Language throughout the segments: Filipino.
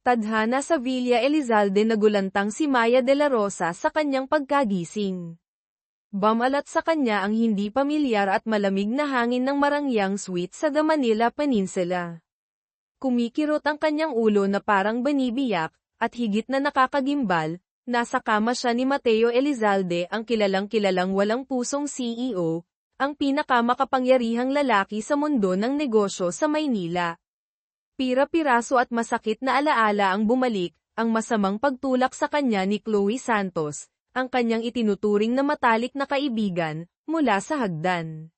Tadhana sa Villa Elizalde nagulantang si Maya de la Rosa sa kanyang pagkagising. Bumalat sa kanya ang hindi pamilyar at malamig na hangin ng Marangyang Suite sa The Manila Peninsula. Kumikirot ang kanyang ulo na parang banibiyak, at higit na nakakagimbal, nasa kama siya ni Mateo Elizalde, ang kilalang-kilalang walang pusong CEO, ang pinakamakapangyarihang lalaki sa mundo ng negosyo sa Maynila. Pira-piraso at masakit na alaala ang bumalik, ang masamang pagtulak sa kanya ni Chloe Santos, ang kanyang itinuturing na matalik na kaibigan, mula sa hagdan.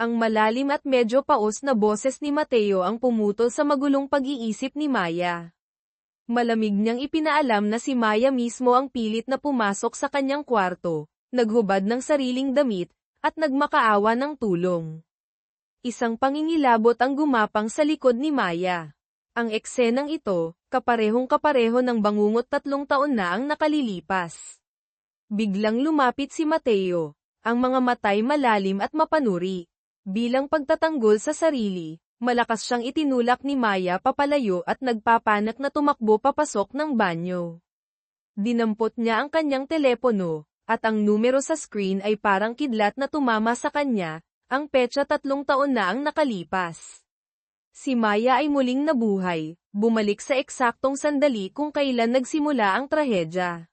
Ang malalim at medyo paos na boses ni Mateo ang pumutol sa magulong pag-iisip ni Maya. Malamig niyang ipinaalam na si Maya mismo ang pilit na pumasok sa kanyang kwarto, naghubad ng sariling damit, at nagmakaawa ng tulong. Isang pangingilabot ang gumapang sa likod ni Maya. Ang eksenang ito, kaparehong-kapareho ng bangungot 3 taon na ang nakalilipas. Biglang lumapit si Mateo, ang mga matay malalim at mapanuri. Bilang pagtatanggol sa sarili, malakas siyang itinulak ni Maya papalayo at nagpapanak na tumakbo papasok ng banyo. Dinampot niya ang kanyang telepono, at ang numero sa screen ay parang kidlat na tumama sa kanya. Ang petsa 3 taon na ang nakalipas. Si Maya ay muling nabuhay, bumalik sa eksaktong sandali kung kailan nagsimula ang trahedya.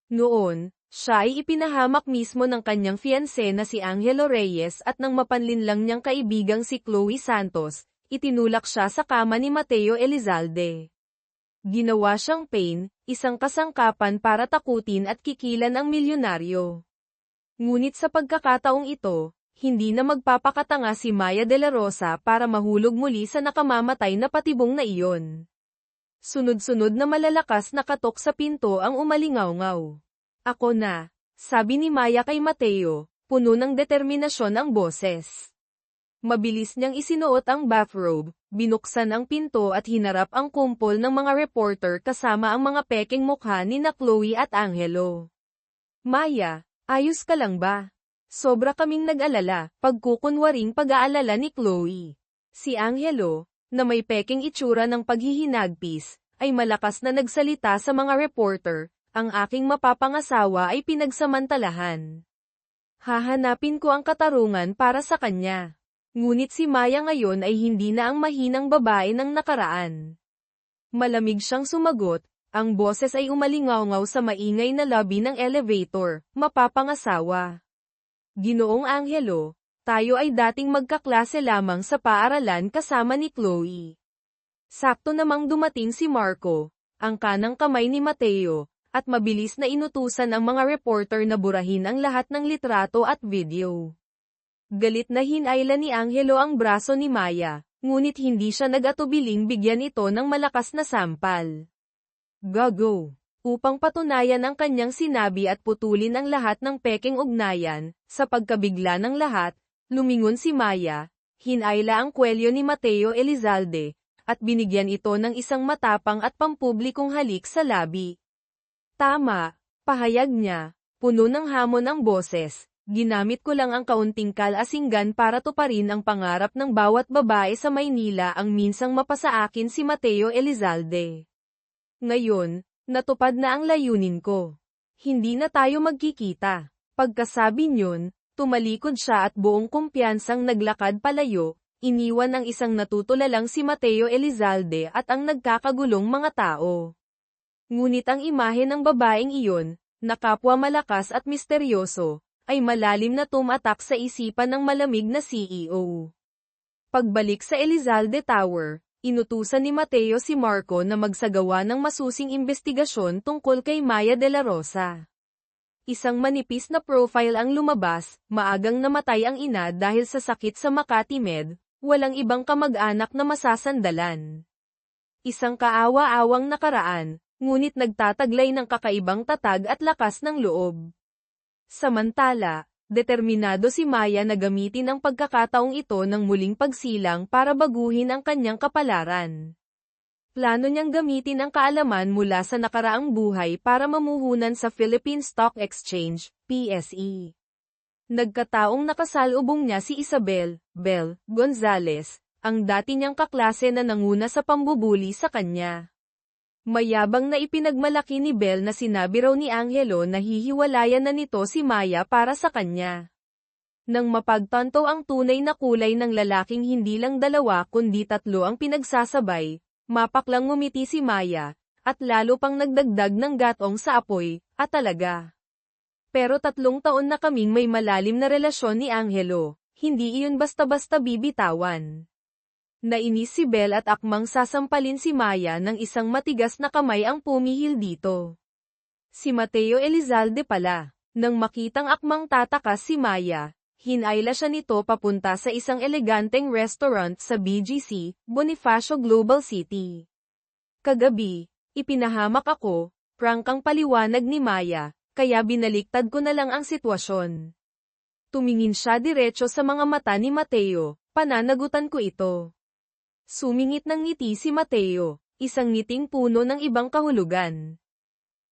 Noon, siya ay ipinahamak mismo ng kanyang fiancé na si Angelo Reyes at ng mapanlinlang niyang kaibigang si Chloe Santos, itinulak siya sa kama ni Mateo Elizalde. Ginawa siyang pain, isang kasangkapan para takutin at kikilan ang milyonaryo. Ngunit sa pagkakataong ito, hindi na magpapakatanga si Maya de la Rosa para mahulog muli sa nakamamatay na patibong na iyon. Sunod-sunod na malalakas na katok sa pinto ang umalingaw-ngaw. Ako na, sabi ni Maya kay Mateo, puno ng determinasyon ang boses. Mabilis niyang isinuot ang bathrobe, binuksan ang pinto at hinarap ang kumpol ng mga reporter kasama ang mga peking mukha ni na Chloe at Angelo. Maya, ayos ka lang ba? Sobra kaming nag-alala, pagkukunwaring pag-aalala ni Chloe. Si Angelo, na may peking itsura ng paghihinagpis, ay malakas na nagsalita sa mga reporter, ang aking mapapangasawa ay pinagsamantalahan. Hahanapin ko ang katarungan para sa kanya. Ngunit si Maya ngayon ay hindi na ang mahinang babae ng nakaraan. Malamig siyang sumagot, ang boses ay umalingaw-ngaw sa maingay na lobby ng elevator, mapapangasawa. Ginoong Angelo, tayo ay dating magkaklase lamang sa paaralan kasama ni Chloe. Sakto namang dumating si Marco, ang kanang kamay ni Mateo, at mabilis na inutusan ang mga reporter na burahin ang lahat ng litrato at video. Galit na hinayla ni Angelo ang braso ni Maya, ngunit hindi siya nag-atubiling bigyan ito ng malakas na sampal. Go! Upang patunayan ang kanyang sinabi at putulin ang lahat ng peking ugnayan, sa pagkabigla ng lahat, lumingon si Maya, hinayla ang kwelyo ni Mateo Elizalde, at binigyan ito ng isang matapang at pampublikong halik sa labi. Tama, pahayag niya, puno ng hamon ang boses, ginamit ko lang ang kaunting kalasinggan para tuparin ang pangarap ng bawat babae sa Maynila ang minsang mapasa akin si Mateo Elizalde. Ngayon, natupad na ang layunin ko. Hindi na tayo magkikita. Pagkasabi niyon, tumalikod siya at buong kumpiyansang naglakad palayo, iniwan ang isang natutulalang si Mateo Elizalde at ang nagkakagulong mga tao. Ngunit ang imahe ng babaeng iyon, na kapwa malakas at misteryoso, ay malalim na tumatak sa isipan ng malamig na CEO. Pagbalik sa Elizalde Tower, inutusan ni Mateo si Marco na magsagawa ng masusing investigasyon tungkol kay Maya de la Rosa. Isang manipis na profile ang lumabas, maagang namatay ang ina dahil sa sakit sa Makati Med, walang ibang kamag-anak na masasandalan. Isang kaawa-awang nakaraan, ngunit nagtataglay ng kakaibang tatag at lakas ng loob. Samantala, determinado si Maya na gamitin ang pagkakataong ito ng muling pagsilang para baguhin ang kanyang kapalaran. Plano niyang gamitin ang kaalaman mula sa nakaraang buhay para mamuhunan sa Philippine Stock Exchange, PSE. Nagkataong nakasalubong niya si Isabel Bel Gonzales, ang dati niyang kaklase na nanguna sa pambubuli sa kanya. Mayabang na ipinagmalaki ni Belle na sinabi raw ni Angelo na hihiwalayan na nito si Maya para sa kanya. Nang mapagtanto ang tunay na kulay ng lalaking hindi lang dalawa kundi tatlo ang pinagsasabay, mapaklang ngumiti si Maya, at lalo pang nagdagdag ng gatong sa apoy, at talaga. Pero 3 taon na kaming may malalim na relasyon ni Angelo, hindi iyon basta-basta bibitawan. Nainis si Belle at akmang sasampalin si Maya ng isang matigas na kamay ang pumihil dito. Si Mateo Elizalde pala. Nang makitang akmang tatakas si Maya, hinayla siya nito papunta sa isang eleganteng restaurant sa BGC, Bonifacio Global City. Kagabi, ipinahamak ako, prangkang paliwanag ni Maya, kaya binaliktad ko na lang ang sitwasyon. Tumingin siya diretso sa mga mata ni Mateo, pananagutan ko ito. Sumingit ng ngiti si Mateo, isang ngiting puno ng ibang kahulugan.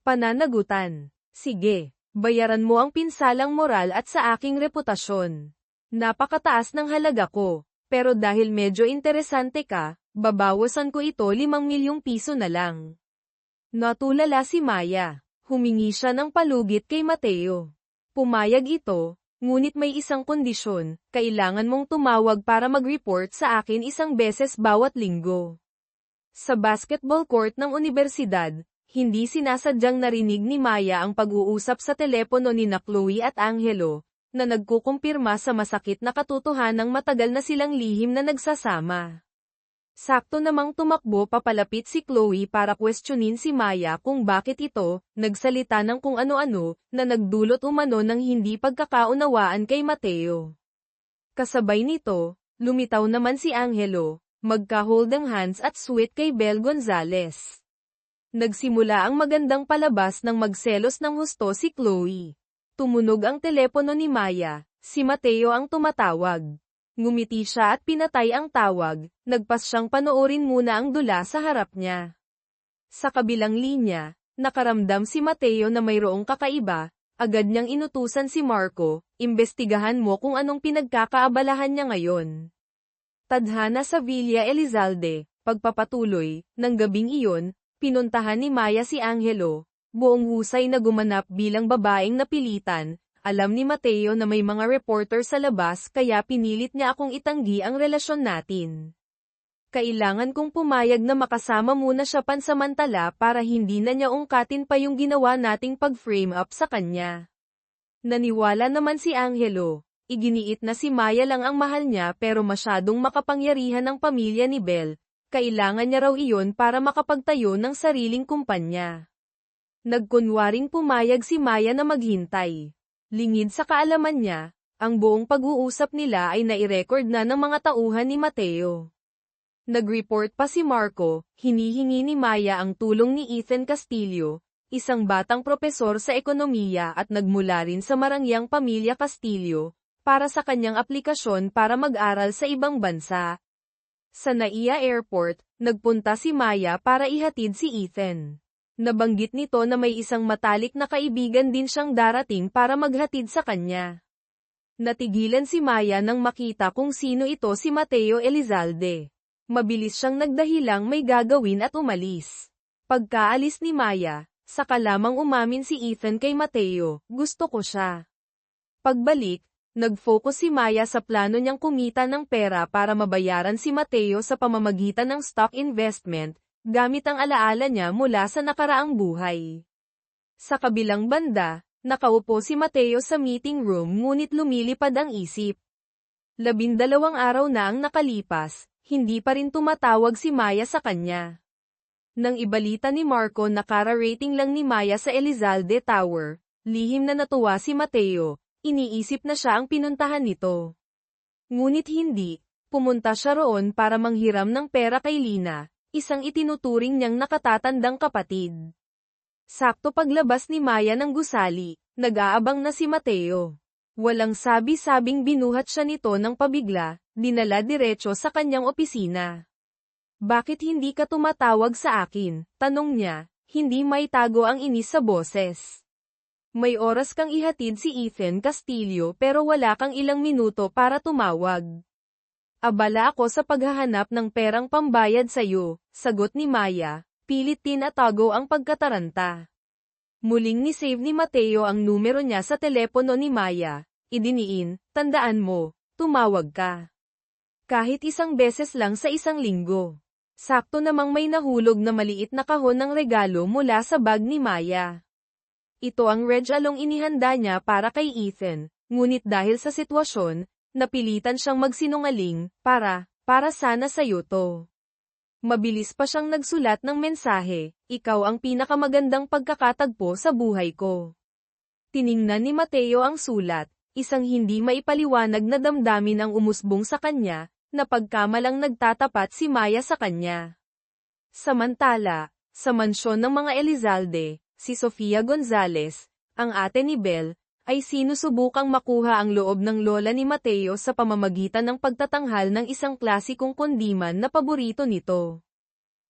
Pananagutan. Sige, bayaran mo ang pinsalang moral at sa aking reputasyon. Napakataas ng halaga ko, pero dahil medyo interesante ka, babawasan ko ito 5 milyong piso na lang. Natulala si Maya. Humingi siya ng palugit kay Mateo. Pumayag ito, ngunit may isang kondisyon, kailangan mong tumawag para mag-report sa akin 1 beses bawat linggo. Sa basketball court ng universidad, hindi sinasadyang narinig ni Maya ang pag-uusap sa telepono ni Chloe at Angelo, na nagkukumpirma sa masakit na katotohanang matagal na silang lihim na nagsasama. Sakto namang tumakbo papalapit si Chloe para questionin si Maya kung bakit ito, nagsalita ng kung ano-ano, na nagdulot umano ng hindi pagkakaunawaan kay Mateo. Kasabay nito, lumitaw naman si Angelo, magka-holding hands at sweet kay Belle Gonzalez. Nagsimula ang magandang palabas ng magselos ng husto si Chloe. Tumunog ang telepono ni Maya, si Mateo ang tumatawag. Ngumiti siya at pinatay ang tawag, nagpas siyang panoorin muna ang dula sa harap niya. Sa kabilang linya, nakaramdam si Mateo na mayroong kakaiba, agad niyang inutusan si Marco, imbestigahan mo kung anong pinagkakaabalahan niya ngayon. Tadhana sa Villa Elizalde, pagpapatuloy, ng gabing iyon, pinuntahan ni Maya si Angelo, buong husay na gumanap bilang babaeng napilitan. Alam ni Mateo na may mga reporter sa labas kaya pinilit niya akong itanggi ang relasyon natin. Kailangan kong pumayag na makasama muna siya pansamantala para hindi na niya ungkatin pa yung ginawa nating pag-frame up sa kanya. Naniwala naman si Angelo, iginiit na si Maya lang ang mahal niya pero masyadong makapangyarihan ng pamilya ni Belle, kailangan niya raw iyon para makapagtayo ng sariling kumpanya. Nagkunwaring pumayag si Maya na maghintay. Lingid sa kaalaman niya, ang buong pag-uusap nila ay nai-record na ng mga tauhan ni Mateo. Nag-report pa si Marco, hinihingi ni Maya ang tulong ni Ethan Castillo, isang batang propesor sa ekonomiya at nagmula rin sa marangyang pamilya Castillo, para sa kanyang aplikasyon para mag-aral sa ibang bansa. Sa Naiya Airport, nagpunta si Maya para ihatid si Ethan. Nabanggit nito na may isang matalik na kaibigan din siyang darating para maghatid sa kanya. Natigilan si Maya nang makita kung sino ito si Mateo Elizalde. Mabilis siyang nagdahilang may gagawin at umalis. Pagkaalis ni Maya, saka lamang umamin si Ethan kay Mateo, gusto ko siya. Pagbalik, nag-focus si Maya sa plano niyang kumita ng pera para mabayaran si Mateo sa pamamagitan ng stock investment, gamit ang alaala niya mula sa nakaraang buhay. Sa kabilang banda, nakaupo si Mateo sa meeting room ngunit lumilipad ang isip. 12 araw na ang nakalipas, hindi pa rin tumatawag si Maya sa kanya. Nang ibalita ni Marco na kara-rating lang ni Maya sa Elizalde Tower, lihim na natuwa si Mateo, iniisip na siya ang pinuntahan nito. Ngunit hindi, pumunta siya roon para manghiram ng pera kay Lina, isang itinuturing niyang nakatatandang kapatid. Sakto paglabas ni Maya ng gusali, nag-aabang na si Mateo. Walang sabi-sabing binuhat siya nito ng pabigla, dinala diretso sa kanyang opisina. Bakit hindi ka tumatawag sa akin? Tanong niya, hindi maitago ang inis sa boses. May oras kang ihatid si Ethan Castillo pero wala kang ilang minuto para tumawag. Abala ako sa paghahanap ng perang pambayad sa'yo, sagot ni Maya, Pilit tinatago ang pagkataranta. Muling ni-save ni Mateo ang numero niya sa telepono ni Maya. Idiniin, tandaan mo, tumawag ka. Kahit isang beses lang sa isang linggo. Sakto namang may nahulog na maliit na kahon ng regalo mula sa bag ni Maya. Ito ang regalong inihanda niya para kay Ethan, ngunit dahil sa sitwasyon, napilitan siyang magsinungaling, para sana sa'yo to. Mabilis pa siyang nagsulat ng mensahe, ikaw ang pinakamagandang pagkakatagpo sa buhay ko. Tiningnan ni Mateo ang sulat, isang hindi maipaliwanag na damdamin ang umusbong sa kanya, na pagkamalang nagtatapat si Maya sa kanya. Samantala, sa mansyon ng mga Elizalde, si Sofia Gonzalez, ang ate ni Belle, ay sinusubukang makuha ang loob ng lola ni Mateo sa pamamagitan ng pagtatanghal ng isang klasikong kundiman na paborito nito.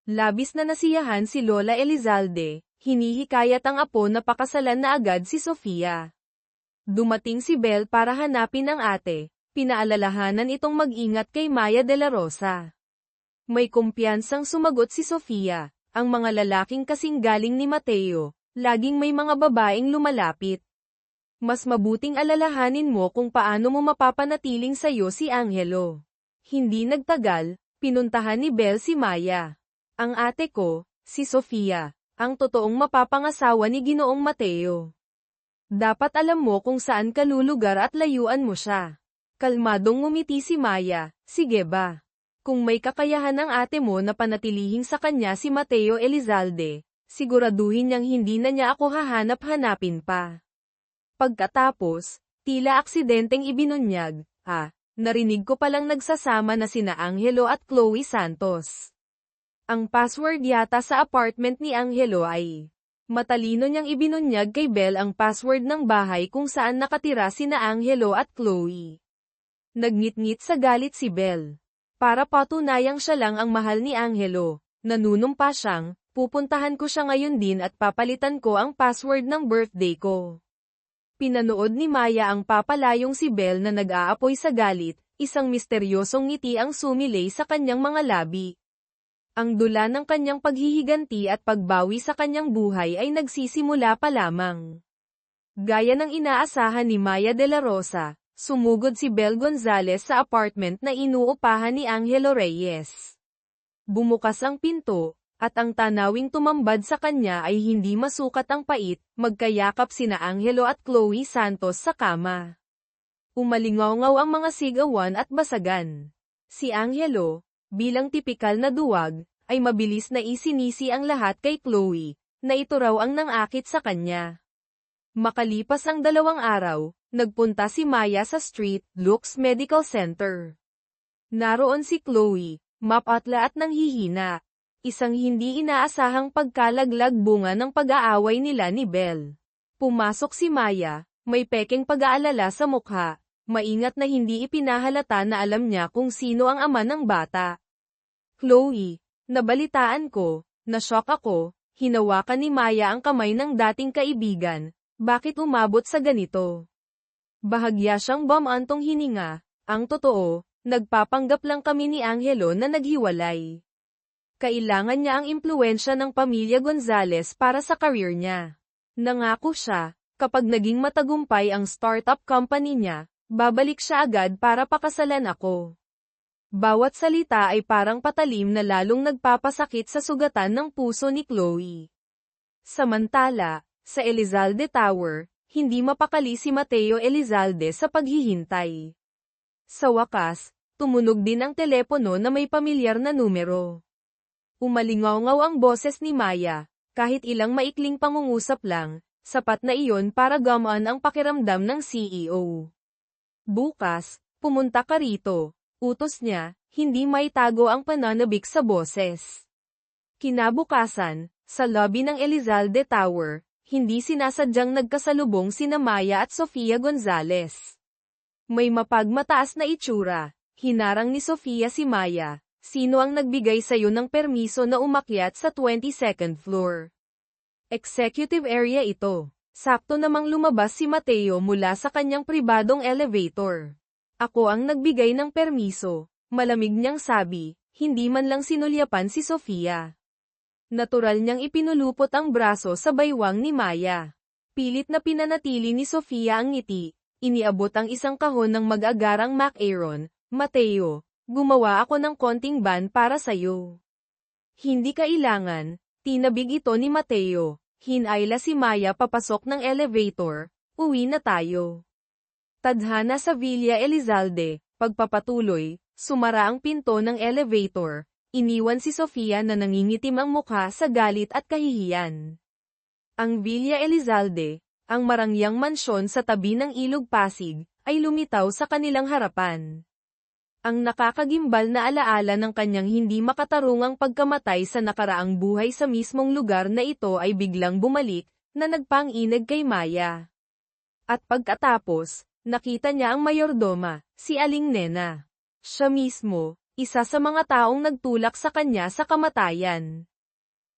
Labis na nasiyahan si Lola Elizalde, hinihikayat ang apo na pakasalan na agad si Sofia. Dumating si Belle para hanapin ang ate, pinaalalahanan itong mag-ingat kay Maya de la Rosa. May kumpiyansang sumagot si Sofia, ang mga lalaking kasing galing ni Mateo, laging may mga babaeng lumalapit. Mas mabuting alalahanin mo kung paano mo mapapanatiling sa'yo si Angelo. Hindi nagtagal, pinuntahan ni Belle si Maya. Ang ate ko, si Sofia, ang totoong mapapangasawa ni Ginoong Mateo. Dapat alam mo kung saan ka lulugar at layuan mo siya. Kalmadong ngumiti si Maya, sige ba? Kung may kakayahan ang ate mo na panatilihing sa kanya si Mateo Elizalde, siguraduhin niyang hindi na niya ako hahanap-hanapin pa. Pagkatapos, tila aksidenteng ibinunyag, narinig ko palang nagsasama na sina Angelo at Chloe Santos. Ang password yata sa apartment ni Angelo ay, matalino niyang ibinunyag kay Belle ang password ng bahay kung saan nakatira sina Angelo at Chloe. Nagngit-ngit sa galit si Belle. Para patunayang siya lang ang mahal ni Angelo, nanunumpa siyang, pupuntahan ko siya ngayon din at papalitan ko ang password ng birthday ko. Pinanood ni Maya ang papalayong si Belle na nag-aapoy sa galit, isang misteryosong ngiti ang sumilay sa kanyang mga labi. Ang dula ng kanyang paghihiganti at pagbawi sa kanyang buhay ay nagsisimula pa lamang. Gaya ng inaasahan ni Maya de la Rosa, sumugod si Belle Gonzalez sa apartment na inuupahan ni Angelo Reyes. Bumukas ang pinto, at ang tanawing tumambad sa kanya ay hindi masukat ang pait, magkayakap sina Angelo at Chloe Santos sa kama. Umalingaw-ngaw ang mga sigawan at basagan. Si Angelo, bilang tipikal na duwag, ay mabilis na isinisi ang lahat kay Chloe, na ito raw ang nangakit sa kanya. Makalipas ang 2 araw, nagpunta si Maya sa Street Lux Medical Center. Naroon si Chloe, mapatla at nanghihina. Isang hindi inaasahang pagkalaglag bunga ng pag-aaway nila ni Belle. Pumasok si Maya, may pekeng pag-aalala sa mukha, maingat na hindi ipinahalata na alam niya kung sino ang ama ng bata. Chloe, nabalitaan ko, na-shock ako, hinawakan ni Maya ang kamay ng dating kaibigan, bakit umabot sa ganito? Bahagya siyang bumantong hininga, ang totoo, nagpapanggap lang kami ni Angelo na naghiwalay. Kailangan niya ang impluwensya ng pamilya Gonzalez para sa career niya. Nangako siya, kapag naging matagumpay ang startup company niya, babalik siya agad para pakasalan ako. Bawat salita ay parang patalim na lalong nagpapasakit sa sugatan ng puso ni Chloe. Samantala, sa Elizalde Tower, hindi mapakali si Mateo Elizalde sa paghihintay. Sa wakas, tumunog din ang telepono na may pamilyar na numero. Umalingaw-ngaw ang boses ni Maya, kahit ilang maikling pangungusap lang, sapat na iyon para gamaan ang pakiramdam ng CEO. Bukas, pumunta ka rito, utos niya, hindi maitago ang pananabik sa boses. Kinabukasan, sa lobby ng Elizalde Tower, hindi sinasadyang nagkasalubong sina Maya at Sofia Gonzalez. May mapagmataas na itsura, hinarang ni Sofia si Maya. Sino ang nagbigay sa'yo ng permiso na umakyat sa 22nd floor? Executive area ito. Sakto namang lumabas si Mateo mula sa kanyang pribadong elevator. Ako ang nagbigay ng permiso, malamig niyang sabi, hindi man lang sinulyapan si Sofia. Natural niyang ipinulupot ang braso sa baywang ni Maya. Pilit na pinanatili ni Sofia ang ngiti. Iniabot ang isang kahon ng mag-agarang macaron. Mateo, gumawa ako ng konting ban para sa'yo. Hindi kailangan, tinabig ito ni Mateo. Hinayla si Maya papasok ng elevator. Uwi na tayo. Tadhana sa Villa Elizalde, pagpapatuloy, sumara ang pinto ng elevator. Iniwan si Sofia na nangingitim ang mukha sa galit at kahihiyan. Ang Villa Elizalde, ang marangyang mansyon sa tabi ng Ilog Pasig, ay lumitaw sa kanilang harapan. Ang nakakagimbal na alaala ng kanyang hindi makatarungang pagkamatay sa nakaraang buhay sa mismong lugar na ito ay biglang bumalik, na nagpang-inag kay Maya. At pagkatapos, nakita niya ang mayordoma, si Aling Nena. Siya mismo, isa sa mga taong nagtulak sa kanya sa kamatayan.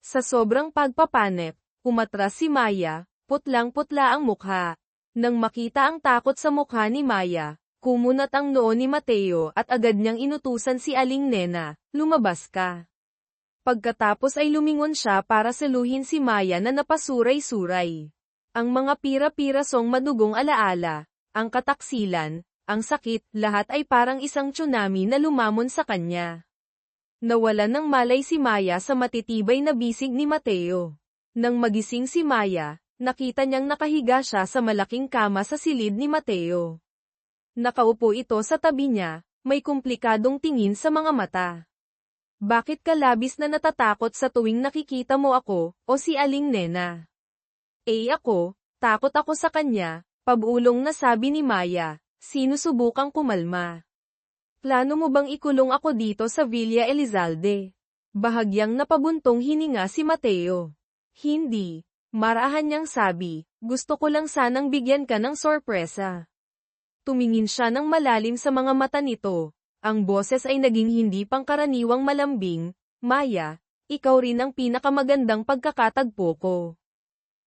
Sa sobrang pagpapanip, umatras si Maya, putlang-putla ang mukha. Nang makita ang takot sa mukha ni Maya, kumunat ang noo ni Mateo at agad niyang inutusan si Aling Nena, lumabas ka. Pagkatapos ay lumingon siya para saluhin si Maya na napasuray-suray. Ang mga pira-pirasong madugong alaala, ang kataksilan, ang sakit, lahat ay parang isang tsunami na lumamon sa kanya. Nawalan ng malay si Maya sa matitibay na bisig ni Mateo. Nang magising si Maya, nakita niyang nakahiga siya sa malaking kama sa silid ni Mateo. Nakaupo ito sa tabi niya, may komplikadong tingin sa mga mata. Bakit ka labis na natatakot sa tuwing nakikita mo ako, o si Aling Nena? Ako, takot ako sa kanya, pabulong na sabi ni Maya, sinusubukang kumalma. Plano mo bang ikulong ako dito sa Villa Elizalde? Bahagyang napabuntong hininga si Mateo. Hindi, marahan niyang sabi, gusto ko lang sanang bigyan ka ng sorpresa. Tumingin siya ng malalim sa mga mata nito. Ang boses ay naging hindi pangkaraniwang malambing. Maya, ikaw rin ang pinakamagandang pagkakatagpo ko.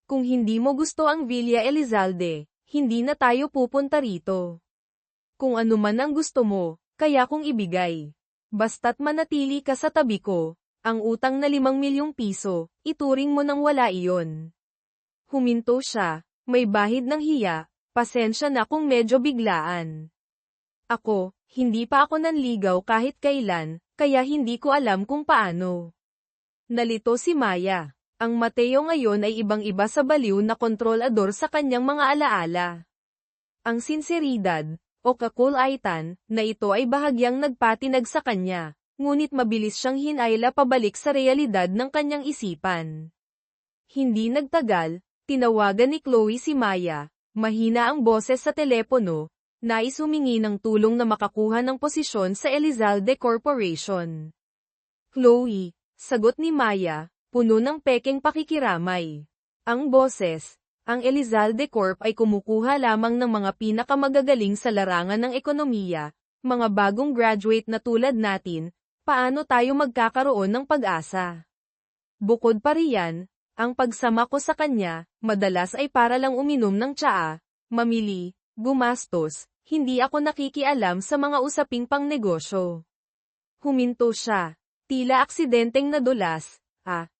Kung hindi mo gusto ang Villa Elizalde, hindi na tayo pupunta rito. Kung ano man ang gusto mo, kaya kong ibigay. Basta't manatili ka sa tabi ko, ang utang na 5 milyong piso, ituring mo nang wala iyon. Huminto siya, may bahid ng hiya, pasensya na kung medyo biglaan. Ako, hindi pa ako nanligaw kahit kailan, kaya hindi ko alam kung paano. Nalito si Maya. Ang Mateo ngayon ay ibang-iba sa baliw na kontrolador sa kanyang mga alaala. Ang sinseridad, o kakulaitan, na ito ay bahagyang nagpatinag sa kanya, ngunit mabilis siyang hinayla pabalik sa realidad ng kanyang isipan. Hindi nagtagal, tinawagan ni Chloe si Maya, mahina ang boses sa telepono, nais humingi ng tulong na makakuha ng posisyon sa Elizalde Corporation. Chloe, sagot ni Maya, puno ng pekeng pakikiramay. Ang boses, ang Elizalde Corp ay kumukuha lamang ng mga pinakamagagaling sa larangan ng ekonomiya, mga bagong graduate na tulad natin, paano tayo magkakaroon ng pag-asa? Bukod pa riyan, ang pagsama ko sa kanya, madalas ay para lang uminom ng tsaa, mamili, gumastos, hindi ako nakikialam sa mga usaping pangnegosyo. Huminto siya, tila aksidenteng nadulas,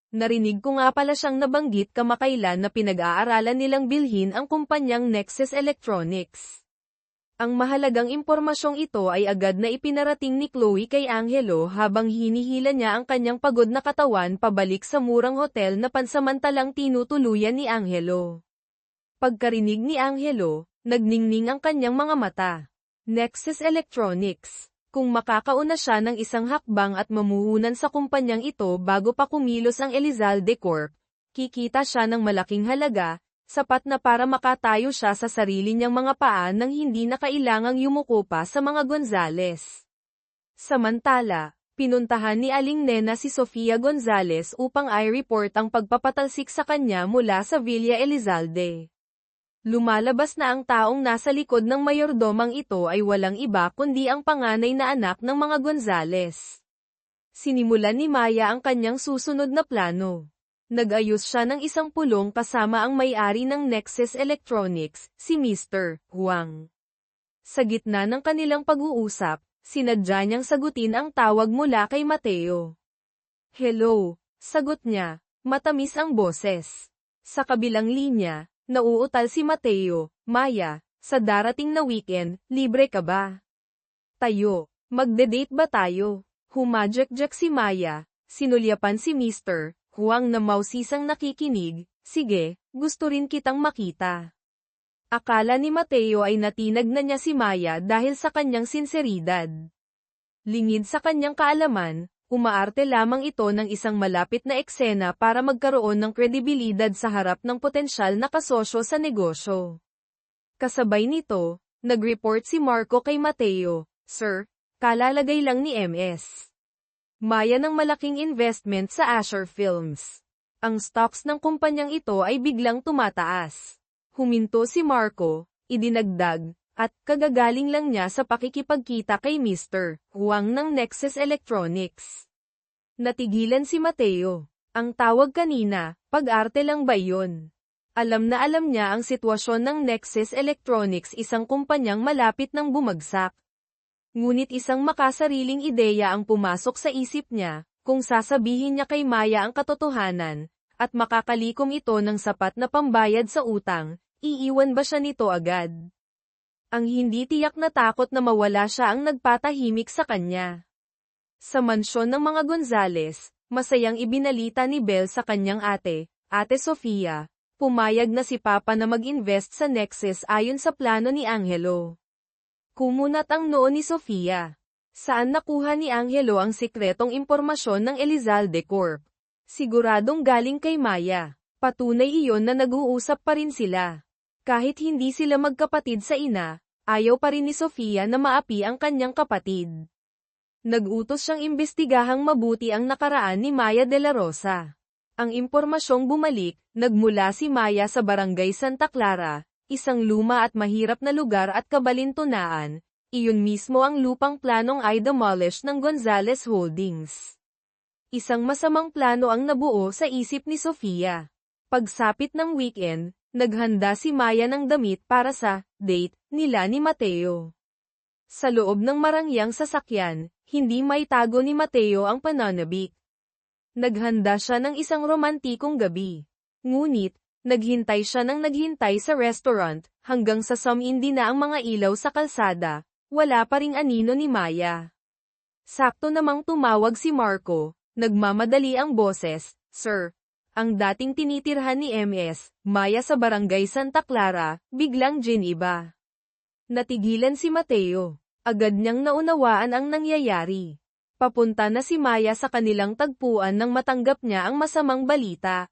narinig ko nga pala siyang nabanggit kamakailan na pinag-aaralan nilang bilhin ang kumpanyang Nexus Electronics. Ang mahalagang impormasyong ito ay agad na ipinarating ni Chloe kay Angelo habang hinihila niya ang kanyang pagod na katawan pabalik sa murang hotel na pansamantalang tinutuluyan ni Angelo. Pagkarinig ni Angelo, nagningning ang kanyang mga mata. Nexus Electronics. Kung makakauna siya ng isang hakbang at mamuhunan sa kumpanyang ito bago pa kumilos ang Elizalde Corp, kikita siya ng malaking halaga, sapat na para makatayo siya sa sarili niyang mga paa nang hindi na kailangang yumuko pa sa mga Gonzales. Samantala, pinuntahan ni Aling Nena si Sofia Gonzales upang i-report ang pagpapatalsik sa kanya mula sa Villa Elizalde. Lumalabas na ang taong nasa likod ng mayordomang ito ay walang iba kundi ang panganay na anak ng mga Gonzales. Sinimulan ni Maya ang kanyang susunod na plano. Nag-ayos siya ng isang pulong kasama ang may-ari ng Nexus Electronics, si Mr. Huang. Sa gitna ng kanilang pag-uusap, sinadya niyang sagutin ang tawag mula kay Mateo. Hello, Sagot niya, matamis ang boses. Sa kabilang linya, nauutal si Mateo, Maya, sa darating na weekend, libre ka ba? Tayo, magde-date ba tayo? Humadyakjak si Maya, sinulyapan si Mr. Huang na mausisang nakikinig, sige, gusto rin kitang makita. Akala ni Mateo ay natinag na niya si Maya dahil sa kanyang sinseridad. Lingid sa kanyang kaalaman, umaarte lamang ito ng isang malapit na eksena para magkaroon ng kredibilidad sa harap ng potensyal na kasosyo sa negosyo. Kasabay nito, nag-report si Marco kay Mateo, Sir, kalalagay lang ni MS. Maya ng malaking investment sa Asher Films. Ang stocks ng kumpanyang ito ay biglang tumataas. Huminto si Marco, idinagdag, at kagagaling lang niya sa pakikipagkita kay Mr. Huang ng Nexus Electronics. Natigilan si Mateo. Ang tawag kanina, pag-arte lang ba iyon? Alam na alam niya ang sitwasyon ng Nexus Electronics, isang kumpanyang malapit ng bumagsak. Ngunit isang makasariling ideya ang pumasok sa isip niya, kung sasabihin niya kay Maya ang katotohanan, at makakalikom ito ng sapat na pambayad sa utang, iiwan ba siya nito agad? Ang hindi tiyak na takot na mawala siya ang nagpatahimik sa kanya. Sa mansyon ng mga Gonzales, masayang ibinalita ni Belle sa kanyang ate, Ate Sofia, pumayag na si Papa na mag-invest sa Nexus ayon sa plano ni Angelo. Kumunat ang noo ni Sofia. Saan nakuha ni Angelo ang sikretong impormasyon ng Elizalde Corp? Siguradong galing kay Maya. Patunay iyon na nag-uusap pa rin sila. Kahit hindi sila magkapatid sa ina, ayaw pa rin ni Sofia na maapi ang kanyang kapatid. Nag-utos siyang imbestigahang mabuti ang nakaraan ni Maya de la Rosa. Ang impormasyong bumalik, nagmula si Maya sa Barangay Santa Clara, isang luma at mahirap na lugar at kabalintunaan, iyon mismo ang lupang planong i-demolish ng Gonzales Holdings. Isang masamang plano ang nabuo sa isip ni Sofia. Pagsapit ng weekend, naghanda si Maya ng damit para sa date nila ni Mateo. Sa loob ng marangyang sasakyan, hindi maitago ni Mateo ang pananabik. Naghanda siya ng isang romantikong gabi. Ngunit, naghintay siya ng naghintay sa restaurant, hanggang sa sumindi na ang mga ilaw sa kalsada, wala pa ring anino ni Maya. Sakto namang tumawag si Marco, nagmamadali ang boses, Sir. Ang dating tinitirhan ni MS, Maya sa Barangay Santa Clara, biglang giniba. Natigilan si Mateo. Agad niyang naunawaan ang nangyayari. Papunta na si Maya sa kanilang tagpuan nang matanggap niya ang masamang balita.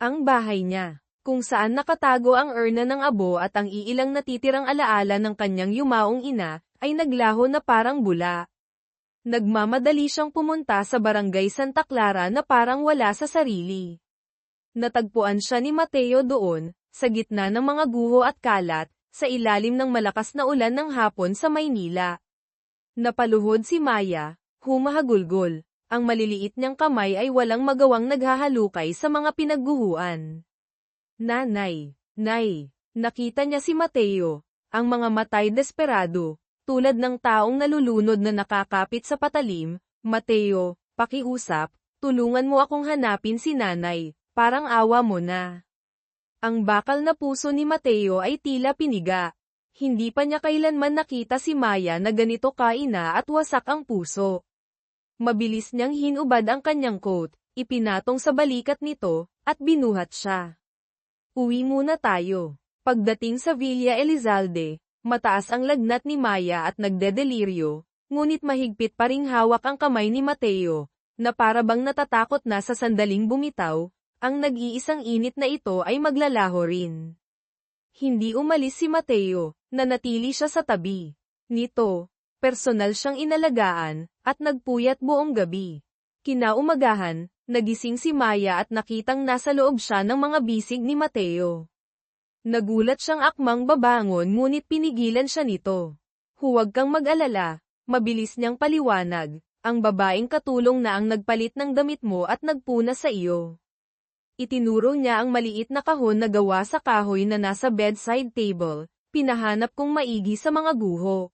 Ang bahay niya, kung saan nakatago ang urna ng abo at ang iilang natitirang alaala ng kanyang yumaong ina, ay naglaho na parang bula. Nagmamadali siyang pumunta sa Barangay Santa Clara na parang wala sa sarili. Natagpuan siya ni Mateo doon, sa gitna ng mga guho at kalat, sa ilalim ng malakas na ulan ng hapon sa Maynila. Napaluhod si Maya, humahagulgol. Ang maliliit niyang kamay ay walang magawang naghahalukay sa mga pinagguhuan. Nanay, Nay, nakita niya si Mateo, ang mga matay desperado, tulad ng taong nalulunod na nakakapit sa patalim. Mateo, pakiusap, tulungan mo akong hanapin si Nanay, parang awa mo na. Ang bakal na puso ni Mateo ay tila piniga. Hindi pa niya kailanman nakita si Maya na ganito kaina at wasak ang puso. Mabilis niyang hinubad ang kanyang coat, ipinatong sa balikat nito, at binuhat siya. Uwi muna tayo. Pagdating sa Villa Elizalde, mataas ang lagnat ni Maya at nagdedeliryo, ngunit mahigpit pa ring hawak ang kamay ni Mateo, na para bang natatakot na sa sandaling bumitaw, ang nag-iisang init na ito ay maglalaho rin. Hindi umalis si Mateo, nanatili siya sa tabi nito. Personal siyang inalagaan, at nagpuyat buong gabi. Kinaumagahan, nagising si Maya at nakitang nasa loob siya ng mga bisig ni Mateo. Nagulat siyang akmang babangon ngunit pinigilan siya nito. Huwag kang mag-alala, mabilis niyang paliwanag, ang babaeng katulong na ang nagpalit ng damit mo at nagpuna sa iyo. Itinuro niya ang maliit na kahon na gawa sa kahoy na nasa bedside table, pinahanap kong maigi sa mga guho.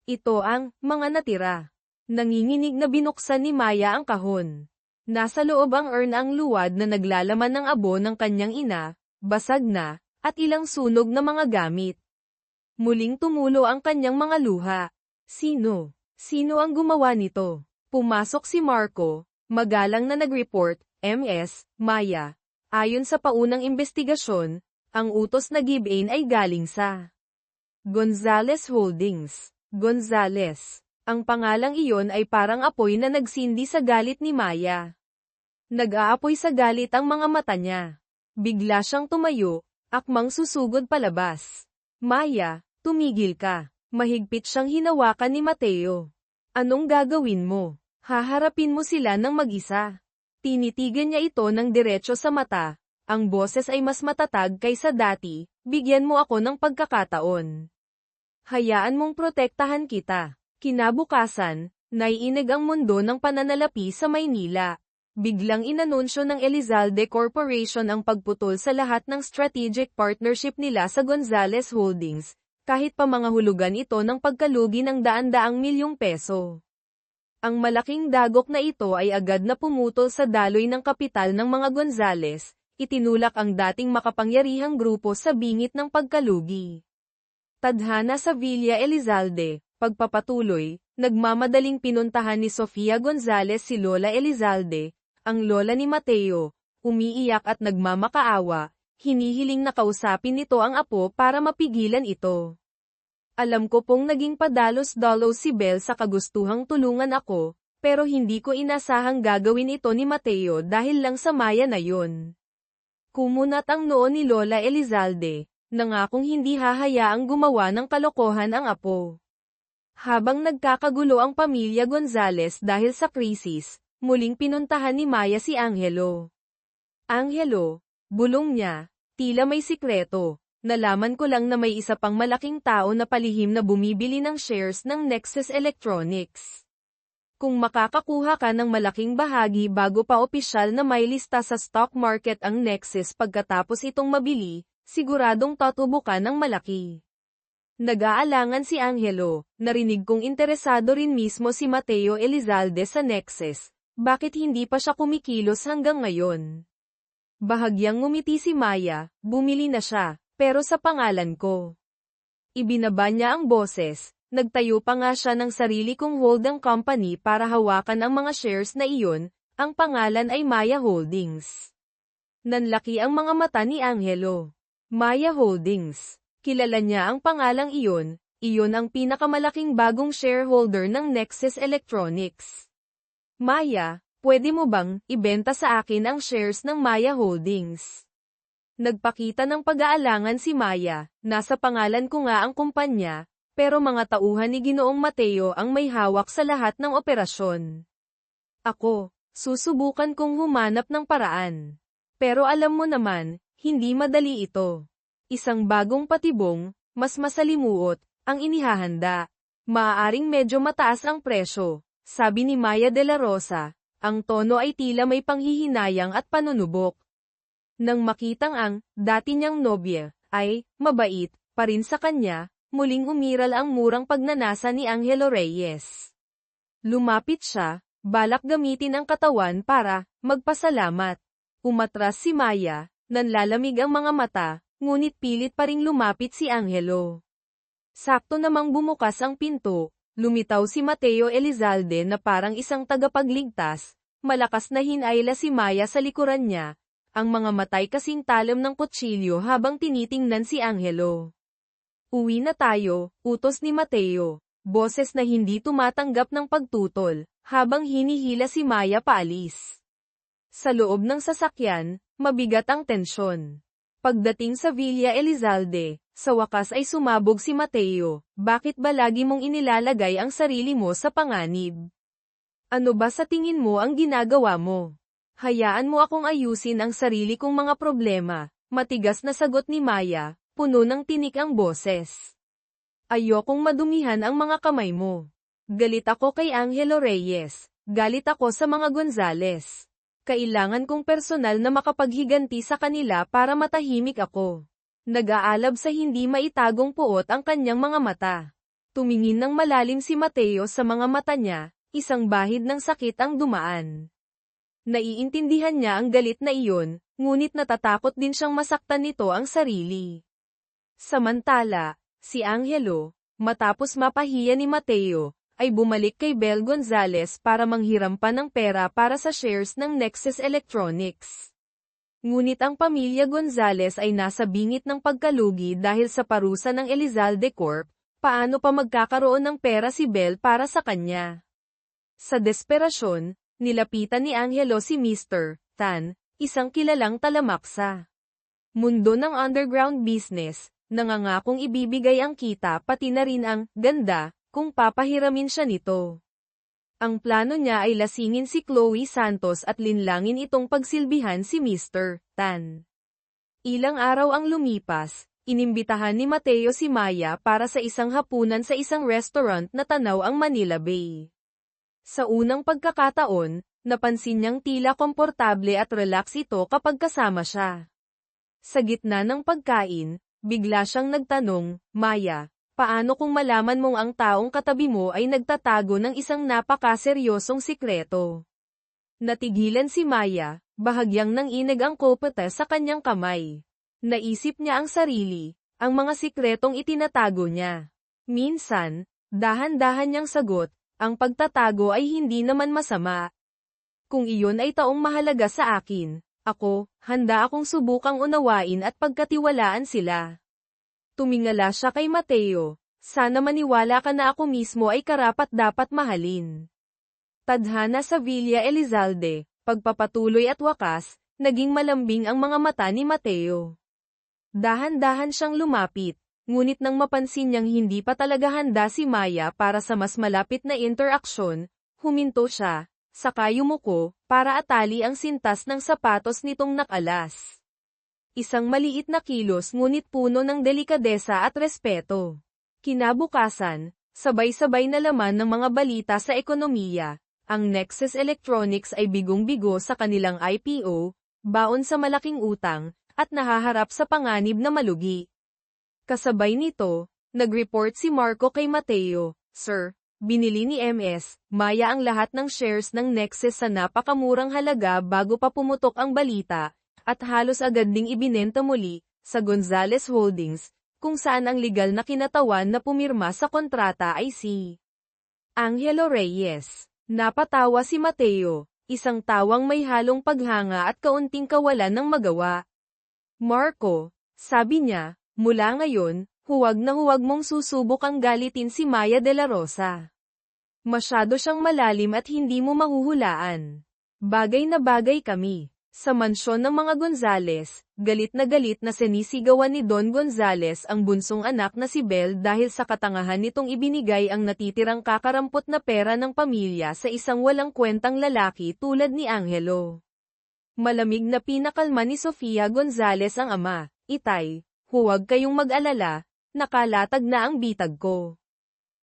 Ito ang mga natira. Nanginginig na binuksan ni Maya ang kahon. Nasa loob ang urn ang luwad na naglalaman ng abo ng kanyang ina, basag na, at ilang sunog na mga gamit. Muling tumulo ang kanyang mga luha. Sino? Sino ang gumawa nito? Pumasok si Marco, magalang na nag-report, Ms. Maya. Ayon sa paunang investigasyon, ang utos na give-in ay galing sa Gonzales Holdings. Gonzales. Ang pangalang iyon ay parang apoy na nagsindi sa galit ni Maya. Nag-aapoy sa galit ang mga mata niya. Bigla siyang tumayo, akmang susugod palabas. Maya, tumigil ka. Mahigpit siyang hinawakan ni Mateo. Anong gagawin mo? Haharapin mo sila ng mag-isa. Tinitigan niya ito ng diretso sa mata. Ang boses ay mas matatag kaysa dati, bigyan mo ako ng pagkakataon. Hayaan mong protektahan kita. Kinabukasan, naiinig ang mundo ng pananalapi sa Maynila. Biglang inanunsyo ng Elizalde Corporation ang pagputol sa lahat ng strategic partnership nila sa Gonzales Holdings, kahit pa mga hulugan ito ng pagkalugi ng daan-daang milyong peso. Ang malaking dagok na ito ay agad na pumutol sa daloy ng kapital ng mga Gonzales, itinulak ang dating makapangyarihang grupo sa bingit ng pagkalugi. Tadhana sa Villa Elizalde, pagpapatuloy, nagmamadaling pinuntahan ni Sofia Gonzales si Lola Elizalde, ang lola ni Mateo, umiiyak at nagmamakaawa, hinihiling na kausapin nito ang apo para mapigilan ito. Alam ko pong naging padalos-dalos si Belle sa kagustuhang tulungan ako, pero hindi ko inasahang gagawin ito ni Mateo dahil lang sa Maya na yon. Kumunat ang noo ni Lola Elizalde, nangakong hindi hahayaang gumawa ng kalokohan ang apo. Habang nagkakagulo ang pamilya Gonzales dahil sa krisis, muling pinuntahan ni Maya si Angelo. Angelo, bulong niya, tila may sikreto. Nalaman ko lang na may isa pang malaking tao na palihim na bumibili ng shares ng Nexus Electronics. Kung makakakuha ka ng malaking bahagi bago pa opisyal na may lista sa stock market ang Nexus pagkatapos itong mabili, siguradong tatubo ka ng malaki. Nag-aalangan si Angelo, narinig kong interesado rin mismo si Mateo Elizalde sa Nexus. Bakit hindi pa siya kumikilos hanggang ngayon? Bahagyang ngumiti si Maya, bumili na siya, pero sa pangalan ko. Ibinaba niya ang boses, nagtayo pa nga siya ng sarili kong holding company para hawakan ang mga shares na iyon, ang pangalan ay Maya Holdings. Nanlaki ang mga mata ni Angelo. Maya Holdings. Kilala niya ang pangalang iyon ang pinakamalaking bagong shareholder ng Nexus Electronics. Maya, pwede mo bang ibenta sa akin ang shares ng Maya Holdings? Nagpakita ng pag-aalangan si Maya, nasa pangalan ko nga ang kumpanya, pero mga tauhan ni Ginoong Mateo ang may hawak sa lahat ng operasyon. Ako, susubukan kong humanap ng paraan. Pero alam mo naman, hindi madali ito. Isang bagong patibong, mas masalimuot, ang inihahanda. Maaaring medyo mataas ang presyo. Sabi ni Maya de la Rosa, ang tono ay tila may panghihinayang at panunubok. Nang makitang ang dati niyang nobya ay mabait pa rin sa kanya, muling umiral ang murang pagnanasa ni Angelo Reyes. Lumapit siya, balak gamitin ang katawan para magpasalamat. Umatras si Maya, nanlalamig ang mga mata, ngunit pilit pa ring lumapit si Angelo. Sakto namang bumukas ang pinto. Lumitaw si Mateo Elizalde na parang isang tagapagligtas, malakas na hinayla si Maya sa likuran niya, ang mga matay kasing talam ng kutsilyo habang tinitingnan si Angelo. Uwi na tayo, utos ni Mateo, boses na hindi tumatanggap ng pagtutol, habang hinihila si Maya paalis. Sa loob ng sasakyan, mabigat ang tensyon. Pagdating sa Villa Elizalde, sa wakas ay sumabog si Mateo, bakit ba lagi mong inilalagay ang sarili mo sa panganib? Ano ba sa tingin mo ang ginagawa mo? Hayaan mo akong ayusin ang sarili kong mga problema, matigas na sagot ni Maya, puno ng tinik ang boses. Ayokong madumihan ang mga kamay mo. Galit ako kay Angelo Reyes, galit ako sa mga Gonzales. Kailangan kong personal na makapaghiganti sa kanila para matahimik ako. Nag-aalab sa hindi maitagong puot ang kanyang mga mata. Tumingin ng malalim si Mateo sa mga mata niya, isang bahid ng sakit ang dumaan. Naiintindihan niya ang galit na iyon, ngunit natatakot din siyang masaktan nito ang sarili. Samantala, si Angelo, matapos mapahiya ni Mateo, ay bumalik kay Bel Gonzales para manghiram pa ng pera para sa shares ng Nexus Electronics. Ngunit ang pamilya Gonzales ay nasa bingit ng pagkalugi dahil sa parusa ng Elizalde Corp. Paano pa magkakaroon ng pera si Bel para sa kanya? Sa desperasyon, nilapitan ni Angelo si Mr. Tan, isang kilalang talamaksa. Mundo ng underground business, nangangakong ibibigay ang kita pati na rin ang ganda kung papahiramin siya nito. Ang plano niya ay lasingin si Chloe Santos at linlangin itong pagsilbihan si Mr. Tan. Ilang araw ang lumipas, inimbitahan ni Mateo si Maya para sa isang hapunan sa isang restaurant na tanaw ang Manila Bay. Sa unang pagkakataon, napansin niyang tila komportable at relax ito kapag kasama siya. Sa gitna ng pagkain, bigla siyang nagtanong, Maya, paano kung malaman mong ang taong katabi mo ay nagtatago ng isang napakaseryosong sikreto? Natigilan si Maya, bahagyang nanginig ang kopete sa kanyang kamay. Naisip niya ang sarili, ang mga sikretong itinatago niya. Minsan, dahan-dahan niyang sagot, ang pagtatago ay hindi naman masama. Kung iyon ay taong mahalaga sa akin, handa akong subukang unawain at pagkatiwalaan sila. Tumingala siya kay Mateo, sana maniwala ka na ako mismo ay karapat-dapat mahalin. Tadhana sa Villa Elizalde, pagpapatuloy at wakas, naging malambing ang mga mata ni Mateo. Dahan-dahan siyang lumapit, ngunit nang mapansin niyang hindi pa talaga handa si Maya para sa mas malapit na interaksyon, huminto siya, saka yumuko, para atali ang sintas ng sapatos nitong nakalas. Isang maliit na kilos ngunit puno ng delikadesa at respeto. Kinabukasan, sabay-sabay na laman ng mga balita sa ekonomiya, ang Nexus Electronics ay bigong-bigo sa kanilang IPO, baon sa malaking utang, at nahaharap sa panganib na malugi. Kasabay nito, nag-report si Marco kay Mateo, Sir, binili ni MS. Maya ang lahat ng shares ng Nexus sa napakamurang halaga bago pa pumutok ang balita, at halos agad ding ibinenta muli, sa Gonzales Holdings, kung saan ang legal na kinatawan na pumirma sa kontrata ay si Angelo Reyes. Napatawa si Mateo, isang tawang may halong paghanga at kaunting kawalan ng magawa. Marco, sabi niya, mula ngayon, huwag na huwag mong susubukang galitin si Maya de la Rosa. Masyado siyang malalim at hindi mo mahuhulaan. Bagay na bagay kami. Sa mansyon ng mga Gonzales, galit na sinisigawan ni Don Gonzales ang bunsong anak na si Bel dahil sa katangahan nitong ibinigay ang natitirang kakarampot na pera ng pamilya sa isang walang kwentang lalaki tulad ni Angelo. Malamig na pinakalma ni Sofia Gonzales ang ama, Itay, huwag kayong mag-alala, nakalatag na ang bitag ko.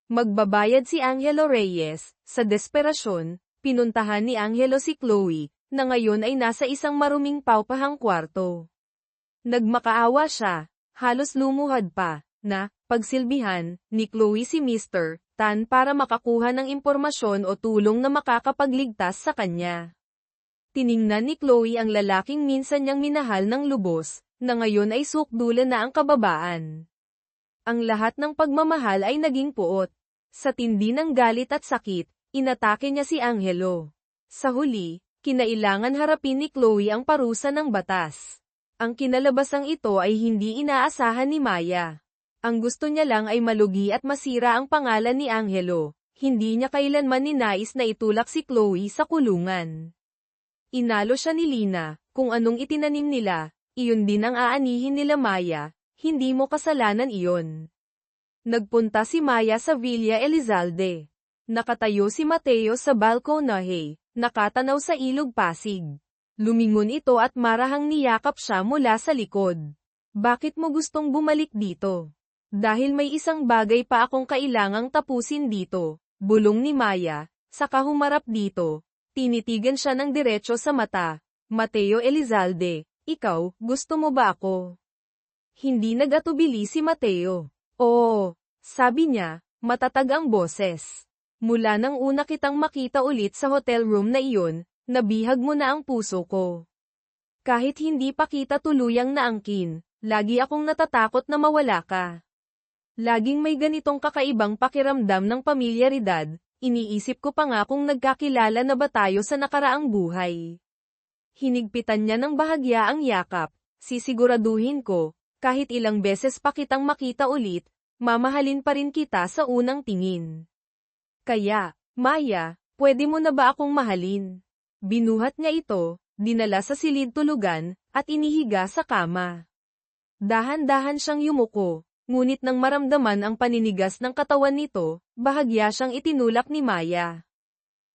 Magbabayad si Angelo Reyes. Sa desperasyon, pinuntahan ni Angelo si Chloe, na ngayon ay nasa isang maruming paupahang kwarto. Nagmakaawa siya, halos lumuhad pa, na pagsilbihan ni Chloe si Mr. Tan para makakuha ng impormasyon o tulong na makakapagligtas sa kanya. Tiningnan ni Chloe ang lalaking minsan niyang minahal ng lubos, na ngayon ay sukdulan na ang kababaan. Ang lahat ng pagmamahal ay naging puot. Sa tindi ng galit at sakit, inatake niya si Angelo. Sa huli, kinailangan harapin ni Chloe ang parusa ng batas. Ang kinalabasang ito ay hindi inaasahan ni Maya. Ang gusto niya lang ay malugi at masira ang pangalan ni Angelo. Hindi niya kailanman ninais na itulak si Chloe sa kulungan. Inalo siya ni Lina, kung anong itinanim nila, iyon din ang aanihin nila Maya, hindi mo kasalanan iyon. Nagpunta si Maya sa Villa Elizalde. Nakatayo si Mateo sa balkonahe, nakatanaw sa ilog Pasig. Lumingon ito at marahang niyakap siya mula sa likod. Bakit mo gustong bumalik dito? Dahil may isang bagay pa akong kailangang tapusin dito, bulong ni Maya, saka humarap dito. Tinitigan siya ng diretso sa mata. Mateo Elizalde, ikaw, gusto mo ba ako? Hindi nagatubili si Mateo. Oo, sabi niya, matatag ang boses. Mula nang una kitang makita ulit sa hotel room na iyon, Nabihag mo na ang puso ko. Kahit hindi pa kita tuluyang naangkin, lagi akong natatakot na mawala ka. Laging may ganitong kakaibang pakiramdam ng pamilyaridad, iniisip ko pa nga kung nagkakilala na ba tayo sa nakaraang buhay. Hinigpitan niya ng bahagya ang yakap, sisiguraduhin ko, kahit ilang beses pa kitang makita ulit, mamahalin pa rin kita sa unang tingin. Kaya, Maya, pwede mo na ba akong mahalin? Binuhat niya ito, dinala sa silid tulugan, at inihiga sa kama. Dahan-dahan siyang yumuko, ngunit nang maramdaman ang paninigas ng katawan nito, bahagya siyang itinulak ni Maya.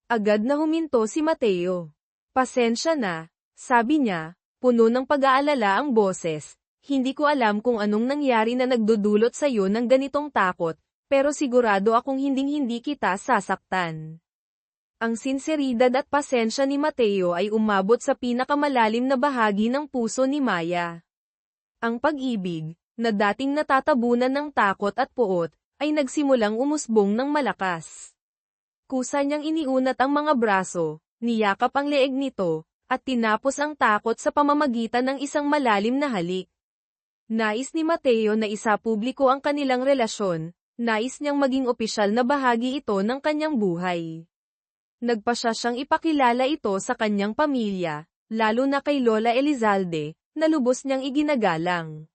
Agad na huminto si Mateo. Pasensya na, sabi niya, puno ng pag-aalala ang boses. Hindi ko alam kung anong nangyari na nagdudulot sa iyo ng ganitong takot, pero sigurado akong hinding-hindi kita sasaktan. Ang sinseridad at pasensya ni Mateo ay umabot sa pinakamalalim na bahagi ng puso ni Maya. Ang pag-ibig, na dating natatabunan ng takot at puot, ay nagsimulang umusbong ng malakas. Kusa niyang iniunat ang mga braso, niyakap ang leeg nito, at tinapos ang takot sa pamamagitan ng isang malalim na halik. Nais ni Mateo na isapubliko ang kanilang relasyon, nais niyang maging opisyal na bahagi ito ng kanyang buhay. Nagpasya siyang ipakilala ito sa kanyang pamilya, lalo na kay Lola Elizalde, na lubos niyang iginagalang.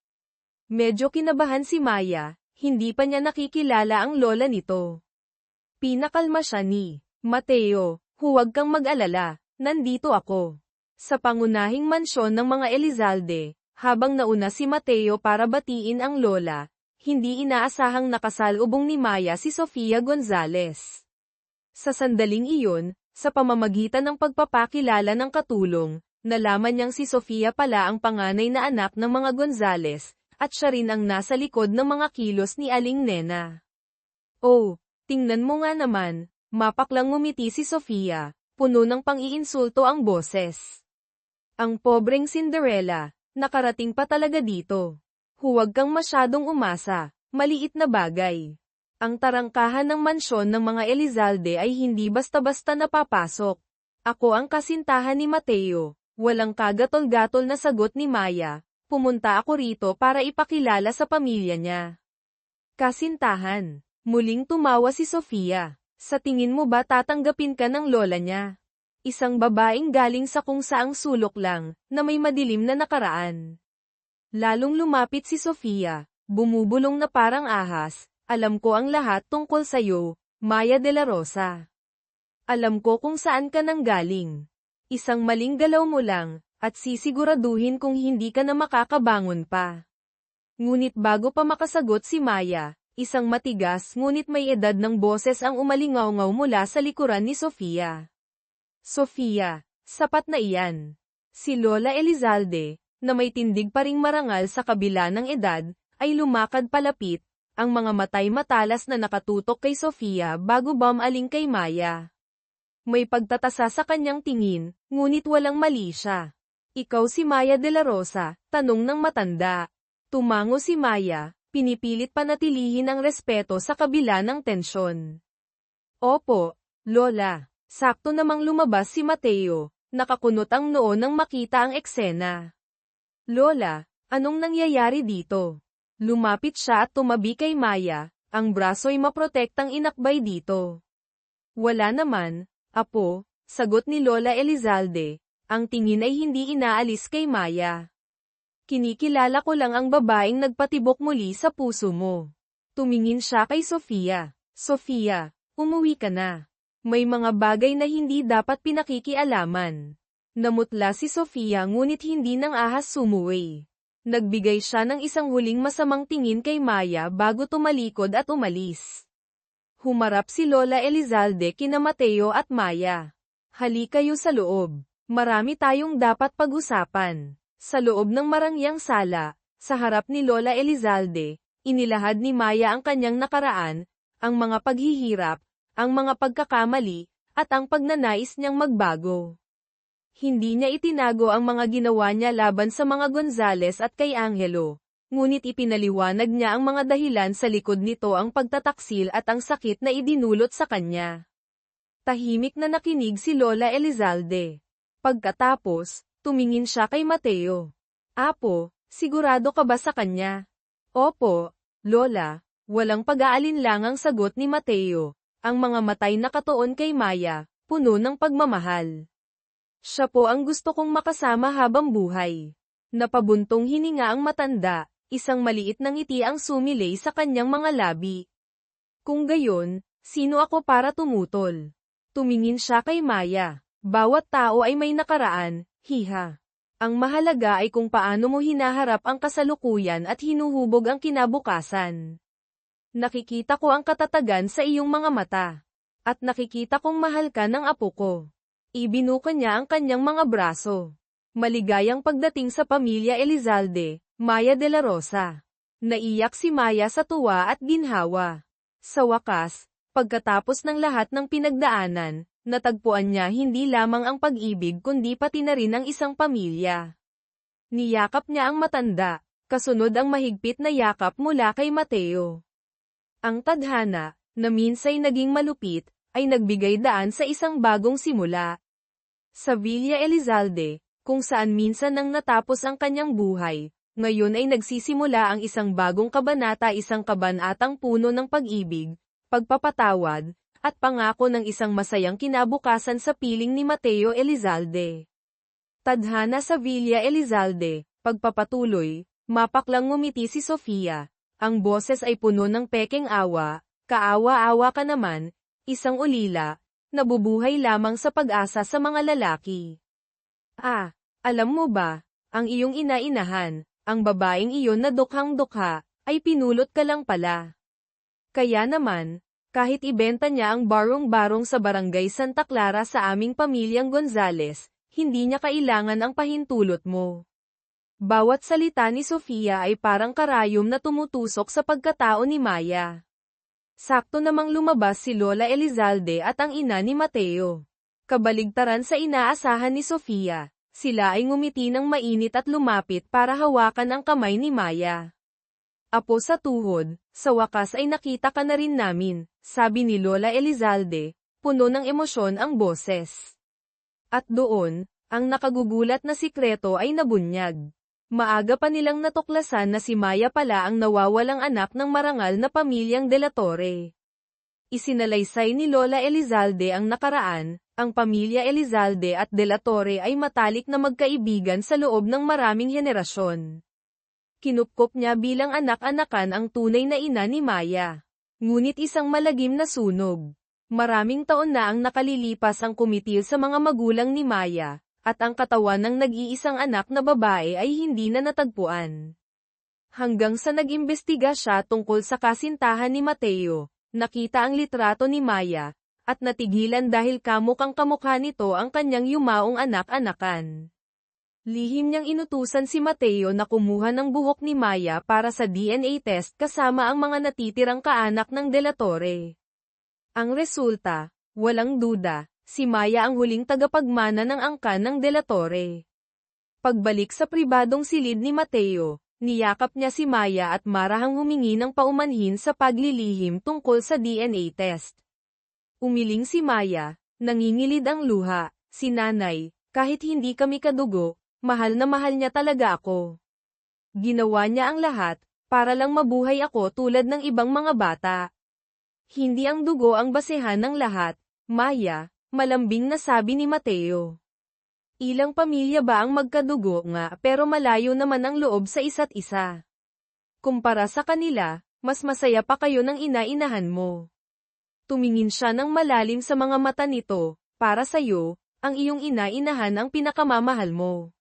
Medyo kinabahan si Maya, hindi pa niya nakikilala ang lola nito. Pinakalma siya ni Mateo, huwag kang mag-alala, nandito ako. Sa pangunahing mansyon ng mga Elizalde, habang nauna si Mateo para batiin ang lola, hindi inaasahang nakasalubong ni Maya si Sofia Gonzales. Sa sandaling iyon, sa pamamagitan ng pagpapakilala ng katulong, nalaman niyang si Sofia pala ang panganay na anak ng mga Gonzales, at siya rin ang nasa likod ng mga kilos ni Aling Nena. Oh, tingnan mo nga naman, mapaklang ngumiti si Sofia, puno ng pang-iinsulto ang boses. Ang pobreng Cinderella, nakarating pa talaga dito. Huwag kang masyadong umasa, maliit na bagay. Ang tarangkahan ng mansyon ng mga Elizalde ay hindi basta-basta napapasok. Ako ang kasintahan ni Mateo, walang kagatol-gatol na sagot ni Maya. Pumunta ako rito para ipakilala sa pamilya niya. Kasintahan. Muling tumawa si Sofia. Sa tingin mo ba tatanggapin ka ng lola niya? Isang babaeng galing sa kung saang sulok lang, na may madilim na nakaraan. Lalong lumapit si Sofia, bumubulong na parang ahas, alam ko ang lahat tungkol sa'yo, Maya de la Rosa. Alam ko kung saan ka nanggaling. Isang maling galaw mo lang, at sisiguraduhin kung hindi ka na makakabangon pa. Ngunit bago pa makasagot si Maya, isang matigas ngunit may edad ng boses ang umalingaw-ngaw mula sa likuran ni Sofia. Sofia, sapat na iyan. Si Lola Elizalde, na may tindig pa ring marangal sa kabila ng edad, ay lumakad palapit, ang mga matay matalas na nakatutok kay Sofia bago bumaling kay Maya. May pagtatasa sa kanyang tingin, ngunit walang mali siya. Ikaw si Maya de la Rosa, tanong ng matanda. Tumango si Maya, pinipilit panatilihin ang respeto sa kabila ng tensyon. Opo, Lola. Sakto namang lumabas si Mateo, nakakunot ang noo nang makita ang eksena. Lola, anong nangyayari dito? Lumapit siya at tumabi kay Maya, ang braso'y maprotektang inakbay dito. Wala naman, apo, sagot ni Lola Elizalde, ang tingin ay hindi inaalis kay Maya. Kinikilala ko lang ang babaeng nagpatibok muli sa puso mo. Tumingin siya kay Sofia. Sofia, umuwi ka na. May mga bagay na hindi dapat pinakikialaman. Namutla si Sofia ngunit hindi nang ahas sumuwi. Nagbigay siya ng isang huling masamang tingin kay Maya bago tumalikod at umalis. Humarap si Lola Elizalde kina Mateo at Maya. Hali kayo sa loob. Marami tayong dapat pag-usapan. Sa loob ng marangyang sala, sa harap ni Lola Elizalde, inilahad ni Maya ang kanyang nakaraan, ang mga paghihirap, ang mga pagkakamali, at ang pagnanais niyang magbago. Hindi niya itinago ang mga ginawa niya laban sa mga Gonzales at kay Angelo, ngunit ipinaliwanag niya ang mga dahilan sa likod nito, ang pagtataksil at ang sakit na idinulot sa kanya. Tahimik na nakinig si Lola Elizalde. Pagkatapos, tumingin siya kay Mateo. Apo, sigurado ka ba sa kanya? Opo, Lola. Walang pag-aalinlangang sagot ni Mateo. Ang mga matay nakatuon kay Maya, puno ng pagmamahal. Siya po ang gusto kong makasama habang buhay. Napabuntong hininga ang matanda, isang maliit na ngiti ang sumilay sa kanyang mga labi. Kung gayon, sino ako para tumutol? Tumingin siya kay Maya. Bawat tao ay may nakaraan, hiha. Ang mahalaga ay kung paano mo hinaharap ang kasalukuyan at hinuhubog ang kinabukasan. Nakikita ko ang katatagan sa iyong mga mata. At nakikita kong mahal ka ng apo ko. Ibinuka niya ang kanyang mga braso. Maligayang pagdating sa pamilya Elizalde, Maya de la Rosa. Naiyak si Maya sa tuwa at ginhawa. Sa wakas, pagkatapos ng lahat ng pinagdaanan, natagpuan niya hindi lamang ang pag-ibig kundi pati na rin ang isang pamilya. Niyakap niya ang matanda, kasunod ang mahigpit na yakap mula kay Mateo. Ang tadhana, na minsay naging malupit, ay nagbigay daan sa isang bagong simula. Sa Villa Elizalde, kung saan minsan nang natapos ang kanyang buhay, ngayon ay nagsisimula ang isang bagong kabanata, isang kabanatang puno ng pag-ibig, pagpapatawad, at pangako ng isang masayang kinabukasan sa piling ni Mateo Elizalde. Tadhana sa Villa Elizalde, pagpapatuloy, mapaklang ngumiti si Sofia. Ang boses ay puno ng pekeng awa, kaawa-awa ka naman, isang ulila, nabubuhay lamang sa pag-asa sa mga lalaki. Ah, alam mo ba, ang iyong ina-inahan, ang babaeng iyon na dukhang-dukha, ay pinulot ka lang pala. Kaya naman, kahit ibenta niya ang barong-barong sa barangay Santa Clara sa aming pamilyang Gonzales, hindi niya kailangan ang pahintulot mo. Bawat salita ni Sofia ay parang karayom na tumutusok sa pagkatao ni Maya. Sakto namang lumabas si Lola Elizalde at ang ina ni Mateo. Kabaligtaran sa inaasahan ni Sofia, sila ay ngumiti ng mainit at lumapit para hawakan ang kamay ni Maya. Apo sa tuhod, sa wakas ay nakita ka na rin namin, sabi ni Lola Elizalde, puno ng emosyon ang boses. At doon, ang nakagugulat na sikreto ay nabunyag. Maaga pa nilang natuklasan na si Maya pala ang nawawalang anak ng marangal na pamilyang De la Torre. Isinalaysay ni Lola Elizalde ang nakaraan, ang pamilya Elizalde at De la Torre ay matalik na magkaibigan sa loob ng maraming henerasyon. Kinupkop niya bilang anak-anakan ang tunay na ina ni Maya. Ngunit isang malagim na sunog. Maraming taon na ang nakalilipas ang kumitil sa mga magulang ni Maya, at ang katawan ng nag-iisang anak na babae ay hindi na natagpuan. Hanggang sa nag-imbestiga siya tungkol sa kasintahan ni Mateo, nakita ang litrato ni Maya, at natigilan dahil kamukhang kamukha nito ang kanyang yumaong anak-anakan. Lihim niyang inutusan si Mateo na kumuha ng buhok ni Maya para sa DNA test kasama ang mga natitirang kaanak ng De la Torre. Ang resulta, walang duda, si Maya ang huling tagapagmana ng angkan ng De la Torre. Pagbalik sa pribadong silid ni Mateo, niyakap niya si Maya at marahang humingi ng paumanhin sa paglilihim tungkol sa DNA test. Umiling si Maya, nangingilid ang luha, si nanay, kahit hindi kami kadugo, mahal na mahal niya talaga ako. Ginawa niya ang lahat, para lang mabuhay ako tulad ng ibang mga bata. Hindi ang dugo ang basehan ng lahat, Maya, malambing na sabi ni Mateo. Ilang pamilya ba ang magkadugo nga pero malayo naman ang loob sa isa't isa. Kumpara sa kanila, mas masaya pa kayo ng ina-inahan mo. Tumingin siya ng malalim sa mga mata nito, para sa'yo, ang iyong ina-inahan ang pinakamamahal mo.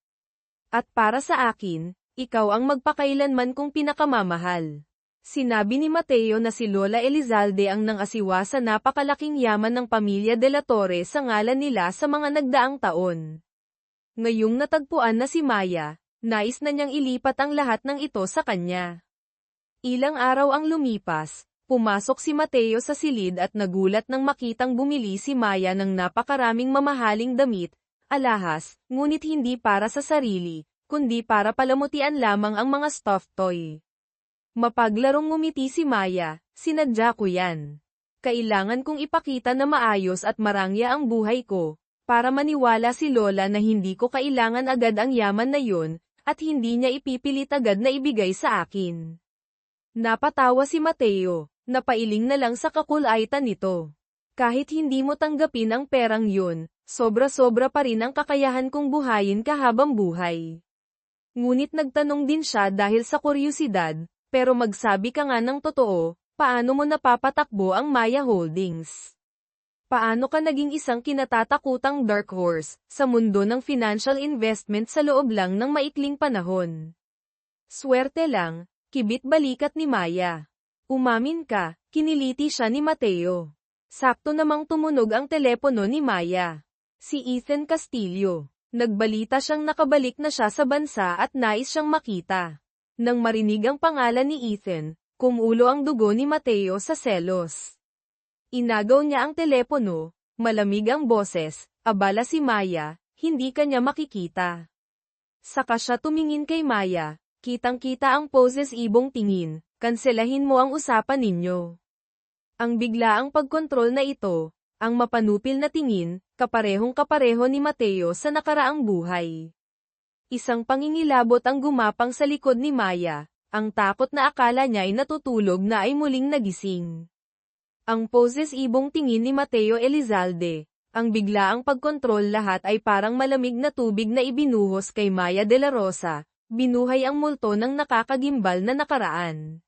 At para sa akin, ikaw ang magpakailanman kong pinakamamahal. Sinabi ni Mateo na si Lola Elizalde ang nangasiwa sa napakalaking yaman ng pamilya De la Torre sa ngalan nila sa mga nagdaang taon. Ngayong natagpuan na si Maya, nais na niyang ilipat ang lahat ng ito sa kanya. Ilang araw ang lumipas, pumasok si Mateo sa silid at nagulat nang makitang bumili si Maya ng napakaraming mamahaling damit, alahas, ngunit hindi para sa sarili, kundi para palamutian lamang ang mga stuffed toy. Mapaglarong ngumiti si Maya, sinadya ko yan. Kailangan kong ipakita na maayos at marangya ang buhay ko, para maniwala si Lola na hindi ko kailangan agad ang yaman na yun, at hindi niya ipipilit agad na ibigay sa akin. Napatawa si Mateo, napailing na lang sa kakulaitan nito. Kahit hindi mo tanggapin ang perang yun, sobra-sobra pa rin ang kakayahan kong buhayin ka habang buhay. Ngunit nagtanong din siya dahil sa kuryusidad, pero magsabi ka nga ng totoo, paano mo napapatakbo ang Maya Holdings? Paano ka naging isang kinatatakutang dark horse sa mundo ng financial investment sa loob lang ng maikling panahon? Swerte lang, kibit balikat ni Maya. Umamin ka, kiniliti siya ni Mateo. Sakto namang tumunog ang telepono ni Maya. Si Ethan Castillo. Nagbalita siyang nakabalik na siya sa bansa at nais siyang makita. Nang marinig ang pangalan ni Ethan, kumulo ang dugo ni Mateo sa selos. Inagaw niya ang telepono, malamig ang boses, abala si Maya, hindi kanya makikita. Saka siya tumingin kay Maya, kitang-kita ang poses ibong tingin, kanselahin mo ang usapan ninyo. Ang biglaang pagkontrol na ito, ang mapanupil na tingin, kaparehong-kapareho ni Mateo sa nakaraang buhay. Isang pangingilabot ang gumapang sa likod ni Maya, ang takot na akala niya ay natutulog na ay muling nagising. Ang poses ibong tingin ni Mateo Elizalde, ang biglaang pagkontrol lahat ay parang malamig na tubig na ibinuhos kay Maya de la Rosa, binuhay ang multo ng nakakagimbal na nakaraan.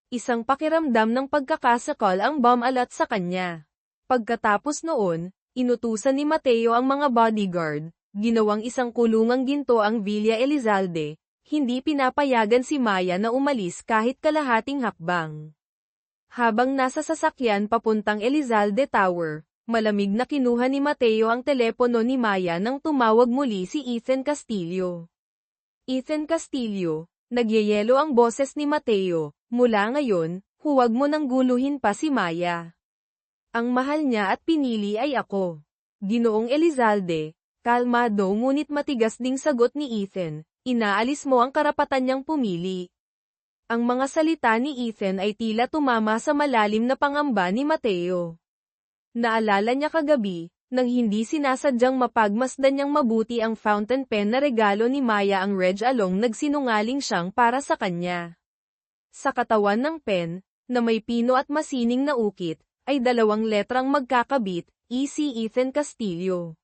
Isang pakiramdam ng pagkakasakal ang bumalat sa kanya. Pagkatapos noon, inutusan ni Mateo ang mga bodyguard, ginawang isang kulungang ginto ang Villa Elizalde, hindi pinapayagan si Maya na umalis kahit kalahating hakbang. Habang nasa sasakyan papuntang Elizalde Tower, malamig na kinuha ni Mateo ang telepono ni Maya nang tumawag muli si Ethan Castillo. Ethan Castillo, nagyayelo ang boses ni Mateo, mula ngayon, huwag mo nang guluhin pa si Maya. Ang mahal niya at pinili ay ako. Ginoong Elizalde, kalmado ngunit matigas ding sagot ni Ethan, inaalis mo ang karapatan niyang pumili. Ang mga salita ni Ethan ay tila tumama sa malalim na pangamba ni Mateo. Naalala niya kagabi, nang hindi sinasadyang mapagmasdan niyang mabuti ang fountain pen na regalo ni Maya ang Reg Along nagsinungaling siyang para sa kanya. Sa katawan ng pen, na may pino at masining na ukit, ay dalawang letrang magkakabit, E.C. Ethan Castillo.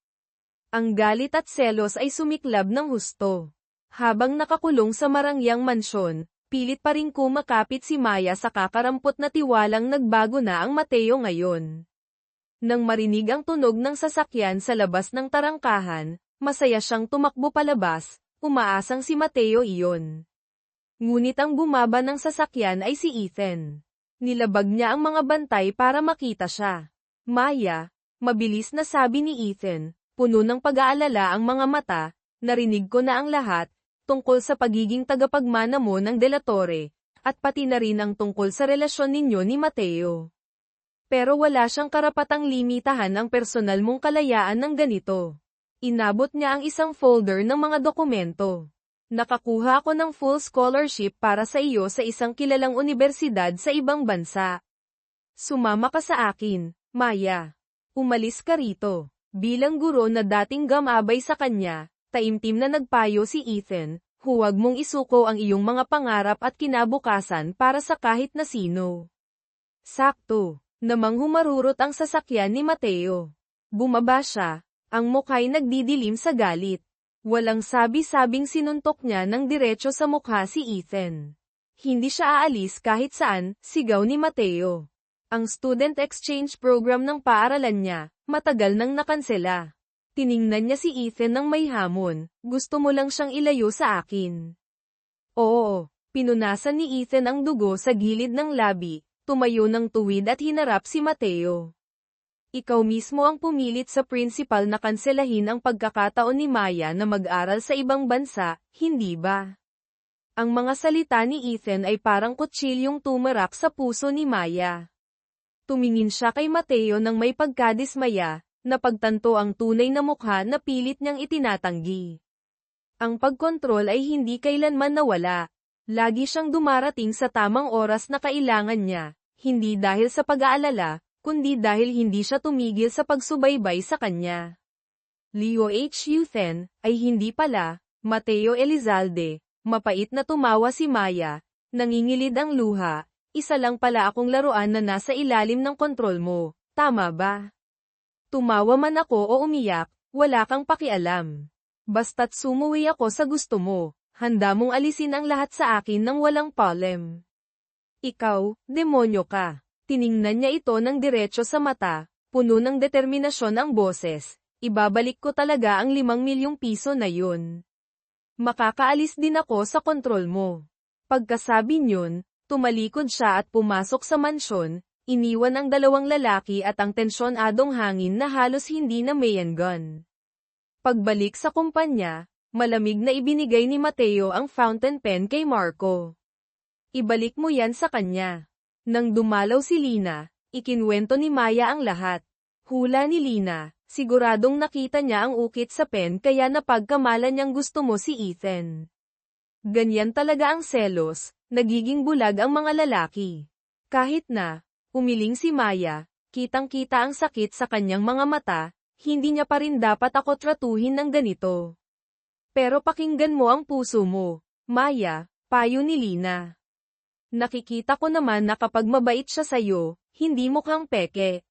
Ang galit at selos ay sumiklab ng husto. Habang nakakulong sa marangyang mansyon, pilit pa ring kumakapit si Maya sa kakarampot na tiwalang nagbago na ang Mateo ngayon. Nang marinig ang tunog ng sasakyan sa labas ng tarangkahan, masaya siyang tumakbo palabas, umaasang si Mateo iyon. Ngunit ang bumaba ng sasakyan ay si Ethan. Nilabag niya ang mga bantay para makita siya. Maya, mabilis na sabi ni Ethan, puno ng pag-aalala ang mga mata, narinig ko na ang lahat, tungkol sa pagiging tagapagmana mo ng Delatore, at pati na rin ang tungkol sa relasyon ninyo ni Mateo. Pero wala siyang karapatang limitahan ang personal mong kalayaan ng ganito. Inabot niya ang isang folder ng mga dokumento. Nakakuha ako ng full scholarship para sa iyo sa isang kilalang universidad sa ibang bansa. Sumama ka sa akin, Maya. Umalis ka rito. Bilang guro na dating gamabay sa kanya, taimtim na nagpayo si Ethan, huwag mong isuko ang iyong mga pangarap at kinabukasan para sa kahit na sino. Sakto, namang humarurot ang sasakyan ni Mateo. Bumaba siya, ang mukha'y nagdidilim sa galit. Walang sabi-sabing sinuntok niya ng diretso sa mukha si Ethan. Hindi siya aalis kahit saan, sigaw ni Mateo. Ang student exchange program ng paaralan niya, matagal nang nakansela. Tiningnan niya si Ethan ng may hamon, gusto mo lang siyang ilayo sa akin. Oo, pinunasan ni Ethan ang dugo sa gilid ng labi, tumayo ng tuwid at hinarap si Mateo. Ikaw mismo ang pumilit sa principal na kanselahin ang pagkakataon ni Maya na mag-aral sa ibang bansa, hindi ba? Ang mga salita ni Ethan ay parang kutsilyong tumarak sa puso ni Maya. Tumingin siya kay Mateo nang may pagkadismaya, napagtanto ang tunay na mukha na pilit niyang itinatanggi. Ang pagkontrol ay hindi kailanman nawala. Lagi siyang dumarating sa tamang oras na kailangan niya, hindi dahil sa pag-aalala, kundi dahil hindi siya tumigil sa pagsubaybay sa kanya. Leo H. Yuthen, ay hindi pala, Mateo Elizalde. Mapait na tumawa si Maya, nangingilid ang luha, isa lang pala akong laruan na nasa ilalim ng kontrol mo, tama ba? Tumawa man ako o umiyak, wala kang pakialam. Basta't sumuwi ako sa gusto mo, handa mong alisin ang lahat sa akin ng walang palem. Ikaw, demonyo ka. Tiningnan niya ito ng diretso sa mata, puno ng determinasyon ang boses. Ibabalik ko talaga ang 5 milyong piso na yun. Makakaalis din ako sa kontrol mo. Pagkasabi niyon, tumalikod siya at pumasok sa mansyon, iniwan ang 2 lalaki at ang tensyonadong hangin na halos hindi na mayangan. Pagbalik sa kumpanya, malamig na ibinigay ni Mateo ang fountain pen kay Marco. Ibalik mo yan sa kanya. Nang dumalaw si Lina, ikinwento ni Maya ang lahat. Hula ni Lina. Siguradong nakita niya ang ukit sa pen kaya napagkamalan niyang gusto mo si Ethan. Ganyan talaga ang selos, nagiging bulag ang mga lalaki. Kahit na, umiling si Maya, kitang-kita ang sakit sa kanyang mga mata, hindi niya pa rin dapat ako tratuhin ng ganito. Pero pakinggan mo ang puso mo, Maya, payo ni Lina. Nakikita ko naman na kapag mabait siya sa'yo, hindi mukhang peke.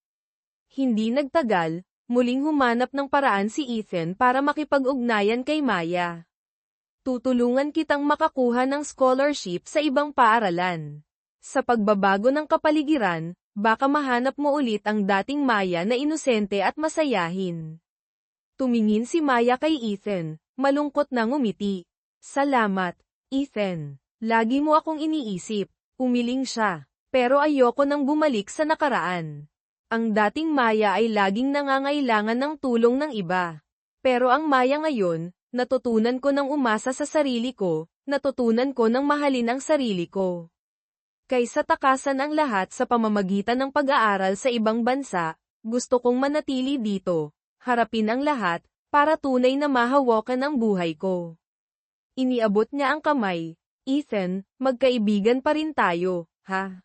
Hindi nagtagal, muling humanap ng paraan si Ethan para makipag-ugnayan kay Maya. Tutulungan kitang makakuha ng scholarship sa ibang paaralan. Sa pagbabago ng kapaligiran, baka mahanap mo ulit ang dating Maya na inosente at masayahin. Tumingin si Maya kay Ethan, malungkot na ngumiti. Salamat, Ethan. Lagi mo akong iniisip. Umiling siya. Pero ayoko nang bumalik sa nakaraan. Ang dating Maya ay laging nangangailangan ng tulong ng iba. Pero ang Maya ngayon, natutunan ko ng umasa sa sarili ko, natutunan ko ng mahalin ang sarili ko. Kaysa takasan ang lahat sa pamamagitan ng pag-aaral sa ibang bansa, gusto kong manatili dito, harapin ang lahat, para tunay na mahawakan ang buhay ko. Iniabot niya ang kamay. Ethan, magkaibigan pa rin tayo, ha?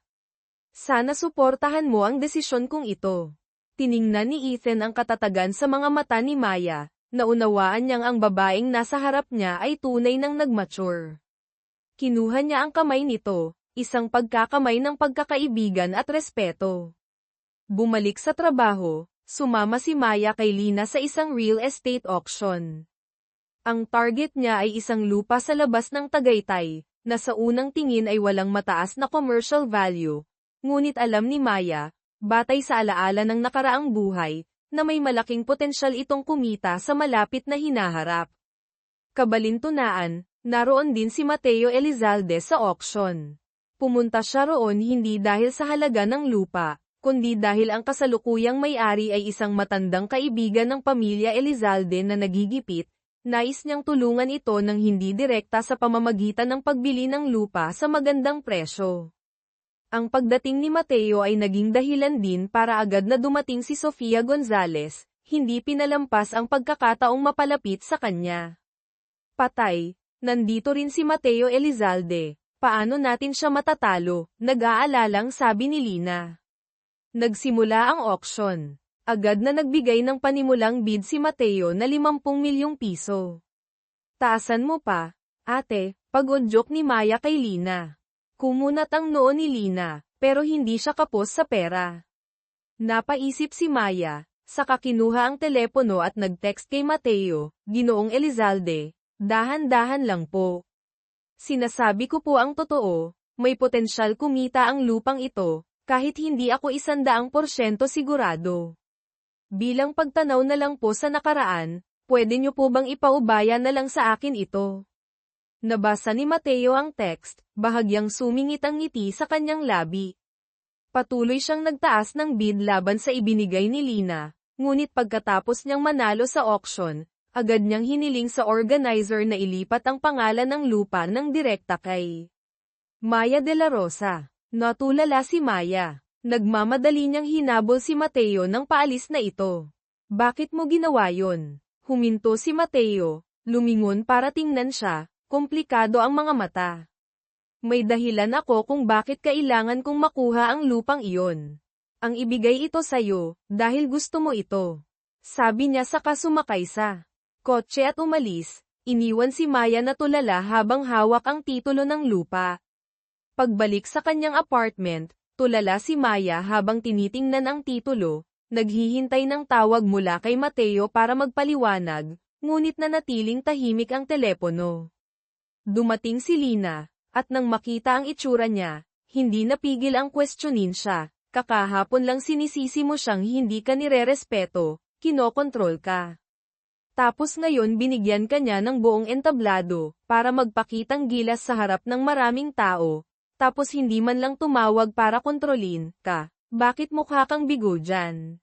Sana suportahan mo ang desisyon kong ito. Tiningnan ni Ethan ang katatagan sa mga mata ni Maya, naunawaan niyang ang babaeng nasa harap niya ay tunay nang nagmature. Kinuha niya ang kamay nito, isang pagkakamay ng pagkakaibigan at respeto. Bumalik sa trabaho, sumama si Maya kay Lina sa isang real estate auction. Ang target niya ay isang lupa sa labas ng Tagaytay, na sa unang tingin ay walang mataas na commercial value. Ngunit alam ni Maya, batay sa alaala ng nakaraang buhay, na may malaking potensyal itong kumita sa malapit na hinaharap. Kabalintunaan, naroon din si Mateo Elizalde sa auction. Pumunta siya roon hindi dahil sa halaga ng lupa, kundi dahil ang kasalukuyang may-ari ay isang matandang kaibigan ng pamilya Elizalde na nagigipit. Nais niyang tulungan ito ng hindi direkta sa pamamagitan ng pagbili ng lupa sa magandang presyo. Ang pagdating ni Mateo ay naging dahilan din para agad na dumating si Sofia Gonzalez, hindi pinalampas ang pagkakataong mapalapit sa kanya. Patay, nandito rin si Mateo Elizalde, paano natin siya matatalo, nag-aalalang sabi ni Lina. Nagsimula ang auction. Agad na nagbigay ng panimulang bid si Mateo na 50 milyong piso. Taasan mo pa, ate, pag-udyok ni Maya kay Lina. Kumunat ang noo ni Lina, pero hindi siya kapos sa pera. Napaisip si Maya, saka kinuha ang telepono at nag-text kay Mateo, Ginoong Elizalde, dahan-dahan lang po. Sinasabi ko po ang totoo, may potensyal kumita ang lupang ito, kahit hindi ako 100% sigurado. Bilang pagtanaw na lang po sa nakaraan, pwede niyo po bang ipaubaya na lang sa akin ito? Nabasa ni Mateo ang text, bahagyang sumingit ang ngiti sa kanyang labi. Patuloy siyang nagtaas ng bid laban sa ibinigay ni Lina, ngunit pagkatapos niyang manalo sa auction, agad niyang hiniling sa organizer na ilipat ang pangalan ng lupa ng direkta kay Maya de la Rosa. Natulala si Maya. Nagmamadali niyang hinabol si Mateo ng paalis na ito. Bakit mo ginawa yon? Huminto si Mateo, lumingon para tingnan siya, komplikado ang mga mata. May dahilan ako kung bakit kailangan kong makuha ang lupang iyon. Ang ibigay ito sa'yo, dahil gusto mo ito. Sabi niya saka sumakay sa kotse at umalis. Iniwan si Maya na tulala habang hawak ang titulo ng lupa. Pagbalik sa kanyang apartment, tulala si Maya habang tinitingnan ang titulo, naghihintay ng tawag mula kay Mateo para magpaliwanag, ngunit nanatiling tahimik ang telepono. Dumating si Lina, at nang makita ang itsura niya, hindi napigil ang questionin siya. Kakahapon lang sinisisi mo siyang hindi ka nirerespeto, kinokontrol ka. Tapos ngayon binigyan ka niya ng buong entablado, para magpakitang gilas sa harap ng maraming tao, tapos hindi man lang tumawag para kontrolin ka. Bakit mukha kang bigo dyan?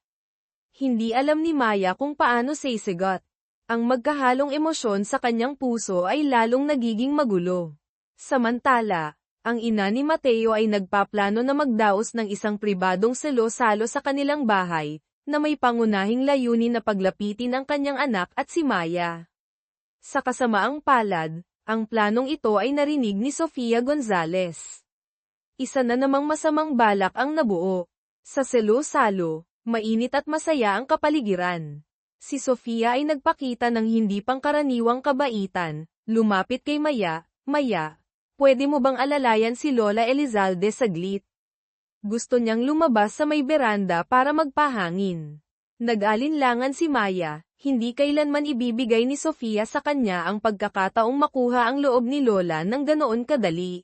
Hindi alam ni Maya kung paano sisigot. Ang magkahalong emosyon sa kanyang puso ay lalong nagiging magulo. Samantala, ang ina ni Mateo ay nagpaplano na magdaos ng isang pribadong salo-salo sa kanilang bahay, na may pangunahing layunin na paglapitin ang kanyang anak at si Maya. Sa kasamaang palad, ang planong ito ay narinig ni Sofia Gonzalez. Isa na namang masamang balak ang nabuo. Sa salo-salo, mainit at masaya ang kapaligiran. Si Sofia ay nagpakita ng hindi pangkaraniwang kabaitan, lumapit kay Maya, Maya, pwede mo bang alalayan si Lola Elizalde saglit? Gusto niyang lumabas sa may beranda para magpahangin. Nag-alinlangan si Maya, hindi kailanman ibibigay ni Sofia sa kanya ang pagkakataong makuha ang loob ni Lola ng ganoon kadali.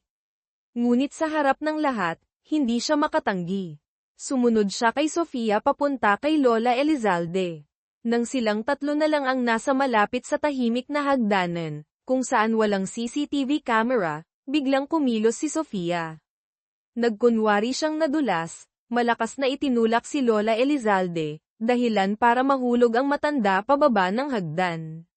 Ngunit sa harap ng lahat, hindi siya makatanggi. Sumunod siya kay Sofia papunta kay Lola Elizalde. Nang silang tatlo na lang ang nasa malapit sa tahimik na hagdanan, kung saan walang CCTV camera, biglang kumilos si Sofia. Nagkunwari siyang nadulas, malakas na itinulak si Lola Elizalde, dahilan para mahulog ang matanda pababa ng hagdan.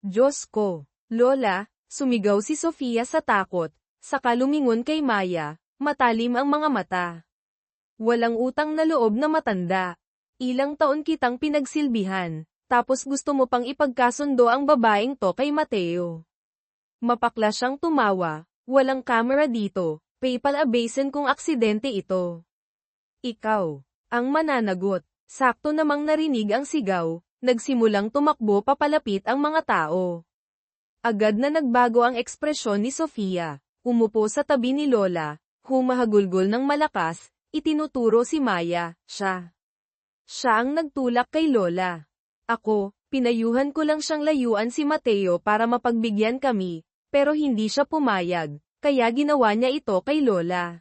Diyos ko! Lola, sumigaw si Sofia sa takot, saka lumingon kay Maya, matalim ang mga mata. Walang utang na loob na matanda. Ilang taon kitang pinagsilbihan, tapos gusto mo pang ipagkasundo ang babaeng to kay Mateo. Mapakla siyang tumawa, walang camera dito. PayPal-abasin kung aksidente ito. Ikaw, ang mananagot. Sakto namang narinig ang sigaw, nagsimulang tumakbo papalapit ang mga tao. Agad na nagbago ang ekspresyon ni Sofia, umupo sa tabi ni Lola, humahagulgol ng malakas, itinuturo si Maya, siya. Siya ang nagtulak kay Lola. Ako, pinayuhan ko lang siyang layuan si Mateo para mapagbigyan kami, pero hindi siya pumayag. Kaya ginawa niya ito kay Lola.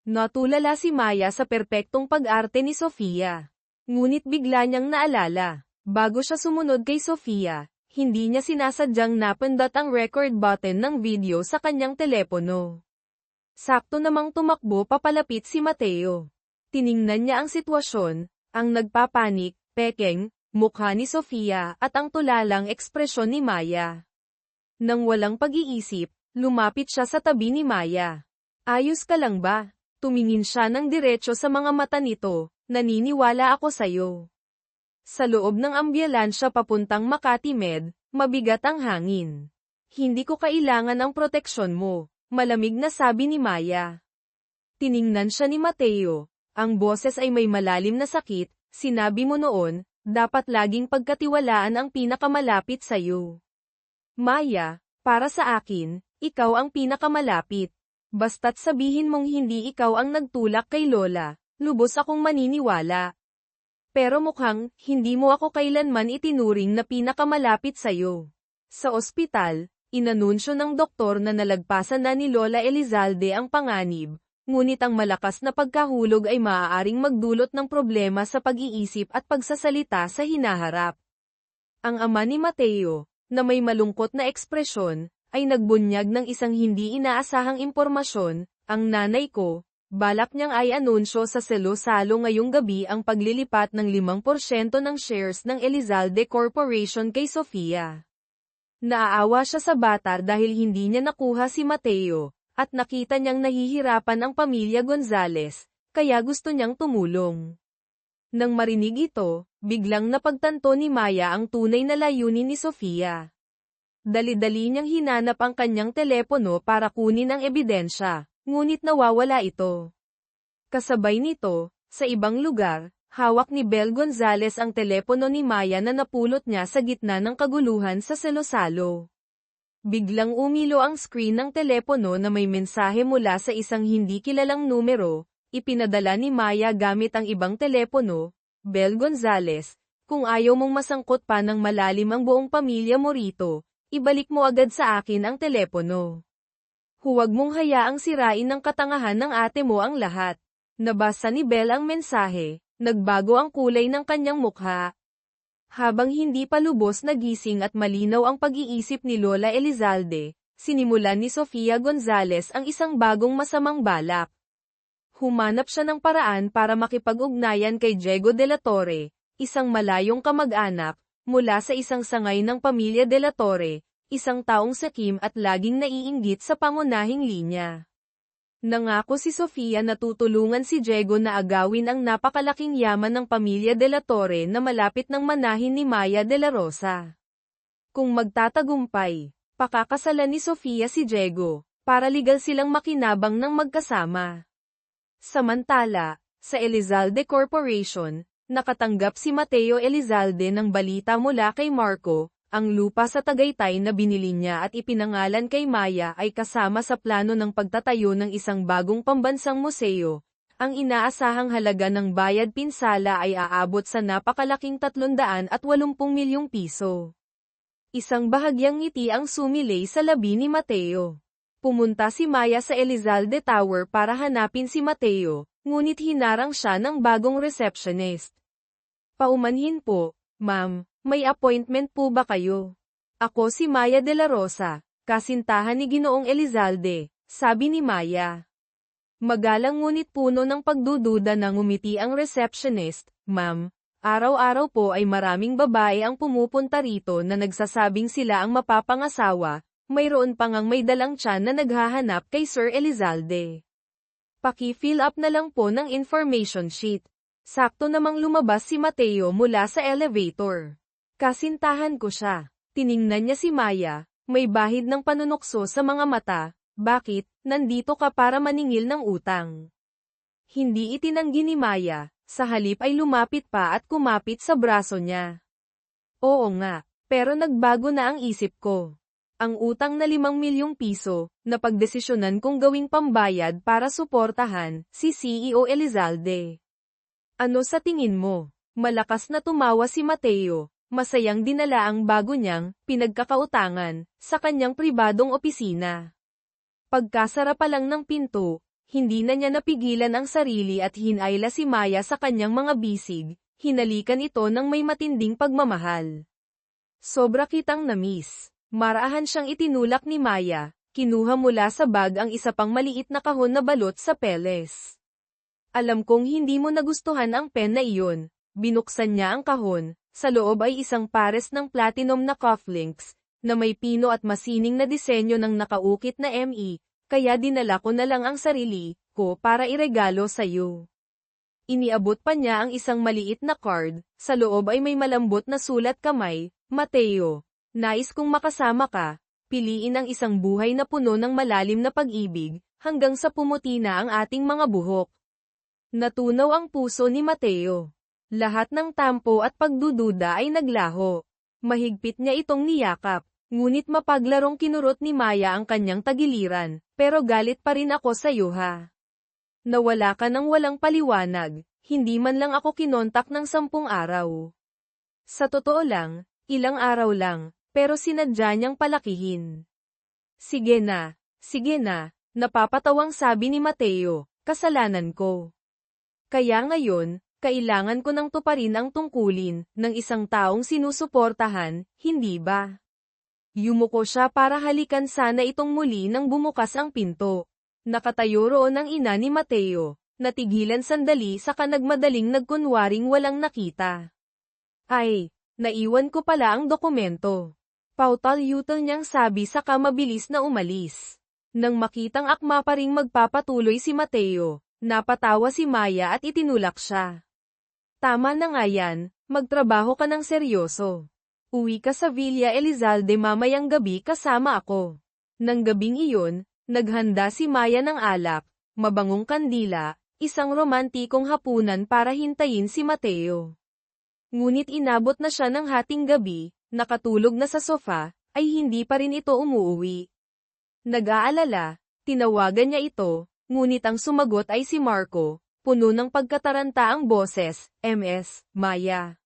Natulala si Maya sa perpektong pag-arte ni Sofia. Ngunit bigla niyang naalala, bago siya sumunod kay Sofia, hindi niya sinasadyang napindot ang record button ng video sa kanyang telepono. Sakto namang tumakbo papalapit si Mateo. Tiningnan niya ang sitwasyon, ang nagpapanik, pekeng, mukha ni Sofia at ang tulalang ekspresyon ni Maya. Nang walang pag-iisip, lumapit siya sa tabi ni Maya. Ayos ka lang ba? Tumingin siya ng diretso sa mga mata nito, naniniwala ako sayo. Sa loob ng ambulansya papuntang Makati Med, mabigat ang hangin. Hindi ko kailangan ang proteksyon mo, malamig na sabi ni Maya. Tiningnan siya ni Mateo, ang boses ay may malalim na sakit, sinabi mo noon, dapat laging pagkatiwalaan ang pinakamalapit sayo. Maya, para sa akin, ikaw ang pinakamalapit. Basta't sabihin mong hindi ikaw ang nagtulak kay Lola, lubos akong maniniwala. Pero mukhang, hindi mo ako kailanman itinuring na pinakamalapit sayo. Sa ospital, inanunsyo ng doktor na nalagpasan na ni Lola Elizalde ang panganib, ngunit ang malakas na pagkahulog ay maaaring magdulot ng problema sa pag-iisip at pagsasalita sa hinaharap. Ang ama ni Mateo, na may malungkot na ekspresyon, ay nagbunyag ng isang hindi inaasahang impormasyon, ang nanay ko, balak niyang ay anunsyo sa salo-salo ngayong gabi ang paglilipat ng 5% ng shares ng Elizalde Corporation kay Sofia. Naaawa siya sa bata dahil hindi niya nakuha si Mateo, at nakita niyang nahihirapan ang pamilya Gonzalez, kaya gusto niyang tumulong. Nang marinig ito, biglang napagtanto ni Maya ang tunay na layunin ni Sofia. Dali-dali niyang hinanap ang kanyang telepono para kunin ang ebidensya, ngunit nawawala ito. Kasabay nito, sa ibang lugar, Hawak ni Bel Gonzales ang telepono ni Maya na napulot niya sa gitna ng kaguluhan sa salo-salo. Biglang umilo ang screen ng telepono na may mensahe mula sa isang hindi kilalang numero, ipinadala ni Maya gamit ang ibang telepono. Bel Gonzales, kung ayaw mong masangkot pa ng malalim ang buong pamilya mo rito, ibalik mo agad sa akin ang telepono. Huwag mong hayaang sirain ng katangahan ng ate mo ang lahat. Nabasa ni Bel ang mensahe, nagbago ang kulay ng kanyang mukha. Habang hindi pa lubos nagising at malinaw ang pag-iisip ni Lola Elizalde, sinimulan ni Sofia Gonzales ang isang bagong masamang balak. Humanap siya ng paraan para makipag-ugnayan kay Diego de la Torre, isang malayong kamag-anak, mula sa isang sangay ng pamilya de la Torre, isang taong sakim at laging naiinggit sa pangunahing linya. Nangako si Sofia na tutulungan si Diego na agawin ang napakalaking yaman ng pamilya de la Torre na malapit ng manahin ni Maya de la Rosa. Kung magtatagumpay, pakakasalan ni Sofia si Diego, para legal silang makinabang ng magkasama. Samantala, sa Elizalde Corporation, nakatanggap si Mateo Elizalde ng balita mula kay Marco. Ang lupa sa Tagaytay na binili niya at ipinangalan kay Maya ay kasama sa plano ng pagtatayo ng isang bagong pambansang museo. Ang inaasahang halaga ng bayad pinsala ay aabot sa napakalaking 380 milyong piso. Isang bahagyang ngiti ang sumilay sa labi ni Mateo. Pumunta si Maya sa Elizalde Tower para hanapin si Mateo, ngunit hinarang siya ng bagong receptionist. Paumanhin po, ma'am. May appointment po ba kayo? Ako si Maya de la Rosa, kasintahan ni Ginoong Elizalde, sabi ni Maya. Magalang ngunit puno ng pagdududa na ngumiti ang receptionist. Ma'am, araw-araw po ay maraming babae ang pumupunta rito na nagsasabing sila ang mapapangasawa, mayroon pa ngang may dalang tiyan na naghahanap kay Sir Elizalde. Paki-fill up na lang po ng information sheet. Sakto namang lumabas si Mateo mula sa elevator. Kasintahan ko siya. Tiningnan niya si Maya, may bahid ng panunukso sa mga mata. Bakit, nandito ka para maningil ng utang? Hindi itinanggi ni Maya, sa halip ay lumapit pa at kumapit sa braso niya. Oo nga, pero nagbago na ang isip ko. Ang utang na 5 milyong piso, napagdesisyonan kong gawing pambayad para suportahan si CEO Elizalde. Ano sa tingin mo? Malakas na tumawa si Mateo. Masayang dinala ang bago niyang pinagkakautangan sa kanyang pribadong opisina. Pagkasara pa lang ng pinto, hindi na niya napigilan ang sarili at hinayla si Maya sa kanyang mga bisig, hinalikan ito ng may matinding pagmamahal. Sobra kitang na-miss. Marahan siyang itinulak ni Maya, kinuha mula sa bag ang isa pang maliit na kahon na balot sa peles. Alam kong hindi mo nagustuhan ang pen na iyon. Binuksan niya ang kahon. Sa loob ay isang pares ng platinum na cufflinks, na may pino at masining na disenyo ng nakaukit na ME, kaya dinala ko na lang ang sarili ko para iregalo sa iyo. Iniabot pa niya ang isang maliit na card, sa loob ay may malambot na sulat kamay. Mateo, nais kong makasama ka, piliin ang isang buhay na puno ng malalim na pag-ibig, hanggang sa pumuti na ang ating mga buhok. Natunaw ang puso ni Mateo. Lahat ng tampo at pagdududa ay naglaho. Mahigpit niya itong niyakap, ngunit mapaglarong kinurot ni Maya ang kanyang tagiliran, pero galit pa rin ako sa iyo ha. Nawala ka ng walang paliwanag, hindi man lang ako kinontak ng 10 araw. Sa totoo lang, ilang araw lang, pero sinadya niyang palakihin. Sige na, napapatawang sabi ni Mateo, kasalanan ko. Kaya ngayon, kailangan ko nang tuparin ang tungkulin ng isang taong sinusuportahan, hindi ba? Yumuko siya para halikan sana itong muli nang bumukas ang pinto. Nakatayo roon ang ina ni Mateo, natigilan sandali saka nagmadaling nagkunwaring walang nakita. Ay, naiwan ko pala ang dokumento. Pautal-yutal niyang sabi saka mabilis na umalis. Nang makitang akma pa ring magpapatuloy si Mateo, napatawa si Maya at itinulak siya. Tama na nga yan, magtrabaho ka ng seryoso. Uwi ka sa Villa Elizalde mamayang gabi kasama ako. Nang gabing iyon, naghanda si Maya ng alak, mabangong kandila, isang romantikong hapunan para hintayin si Mateo. Ngunit inabot na siya ng hating gabi, nakatulog na sa sofa, ay hindi pa rin ito umuuwi. Nag-aalala, tinawagan niya ito, ngunit ang sumagot ay si Marco, puno ng pagkataranta ang boses, Ms. Maya.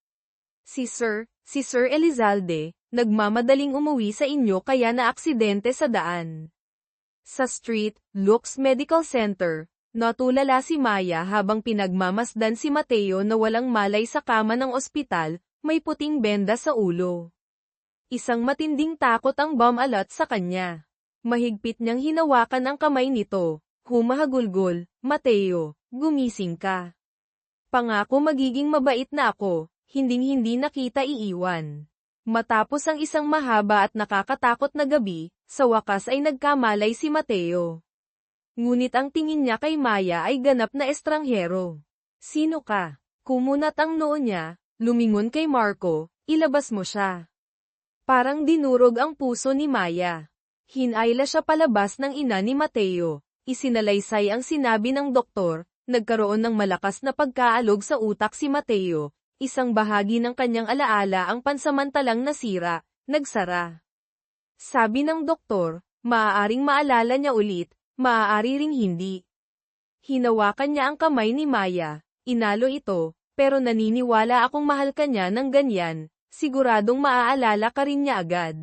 Si Sir Elizalde, nagmamadaling umuwi sa inyo kaya naaksidente sa daan. Sa Street, Lux Medical Center, natulala si Maya habang pinagmamasdan si Mateo na walang malay sa kama ng ospital, may puting benda sa ulo. Isang matinding takot ang bumalat sa kanya. Mahigpit niyang hinawakan ang kamay nito, humahagulgol, Mateo, gumising ka. Pangako magiging mabait na ako, hinding-hindi na kita iiwan. Matapos ang isang mahaba at nakakatakot na gabi, sa wakas ay nagkamalay si Mateo. Ngunit ang tingin niya kay Maya ay ganap na estranghero. Sino ka? Kumunat ang noo niya, lumingon kay Marco, ilabas mo siya. Parang dinurog ang puso ni Maya. Hinayla siya palabas ng ina ni Mateo, isinalaysay ang sinabi ng doktor, nagkaroon ng malakas na pagkaalog sa utak si Mateo, isang bahagi ng kanyang alaala ang pansamantalang nasira, nagsara. Sabi ng doktor, maaaring maalala niya ulit, maaari ring hindi. Hinawakan niya ang kamay ni Maya, inalo ito, pero naniniwala akong mahal ka niya ng ganyan, siguradong maaalala ka rin niya agad.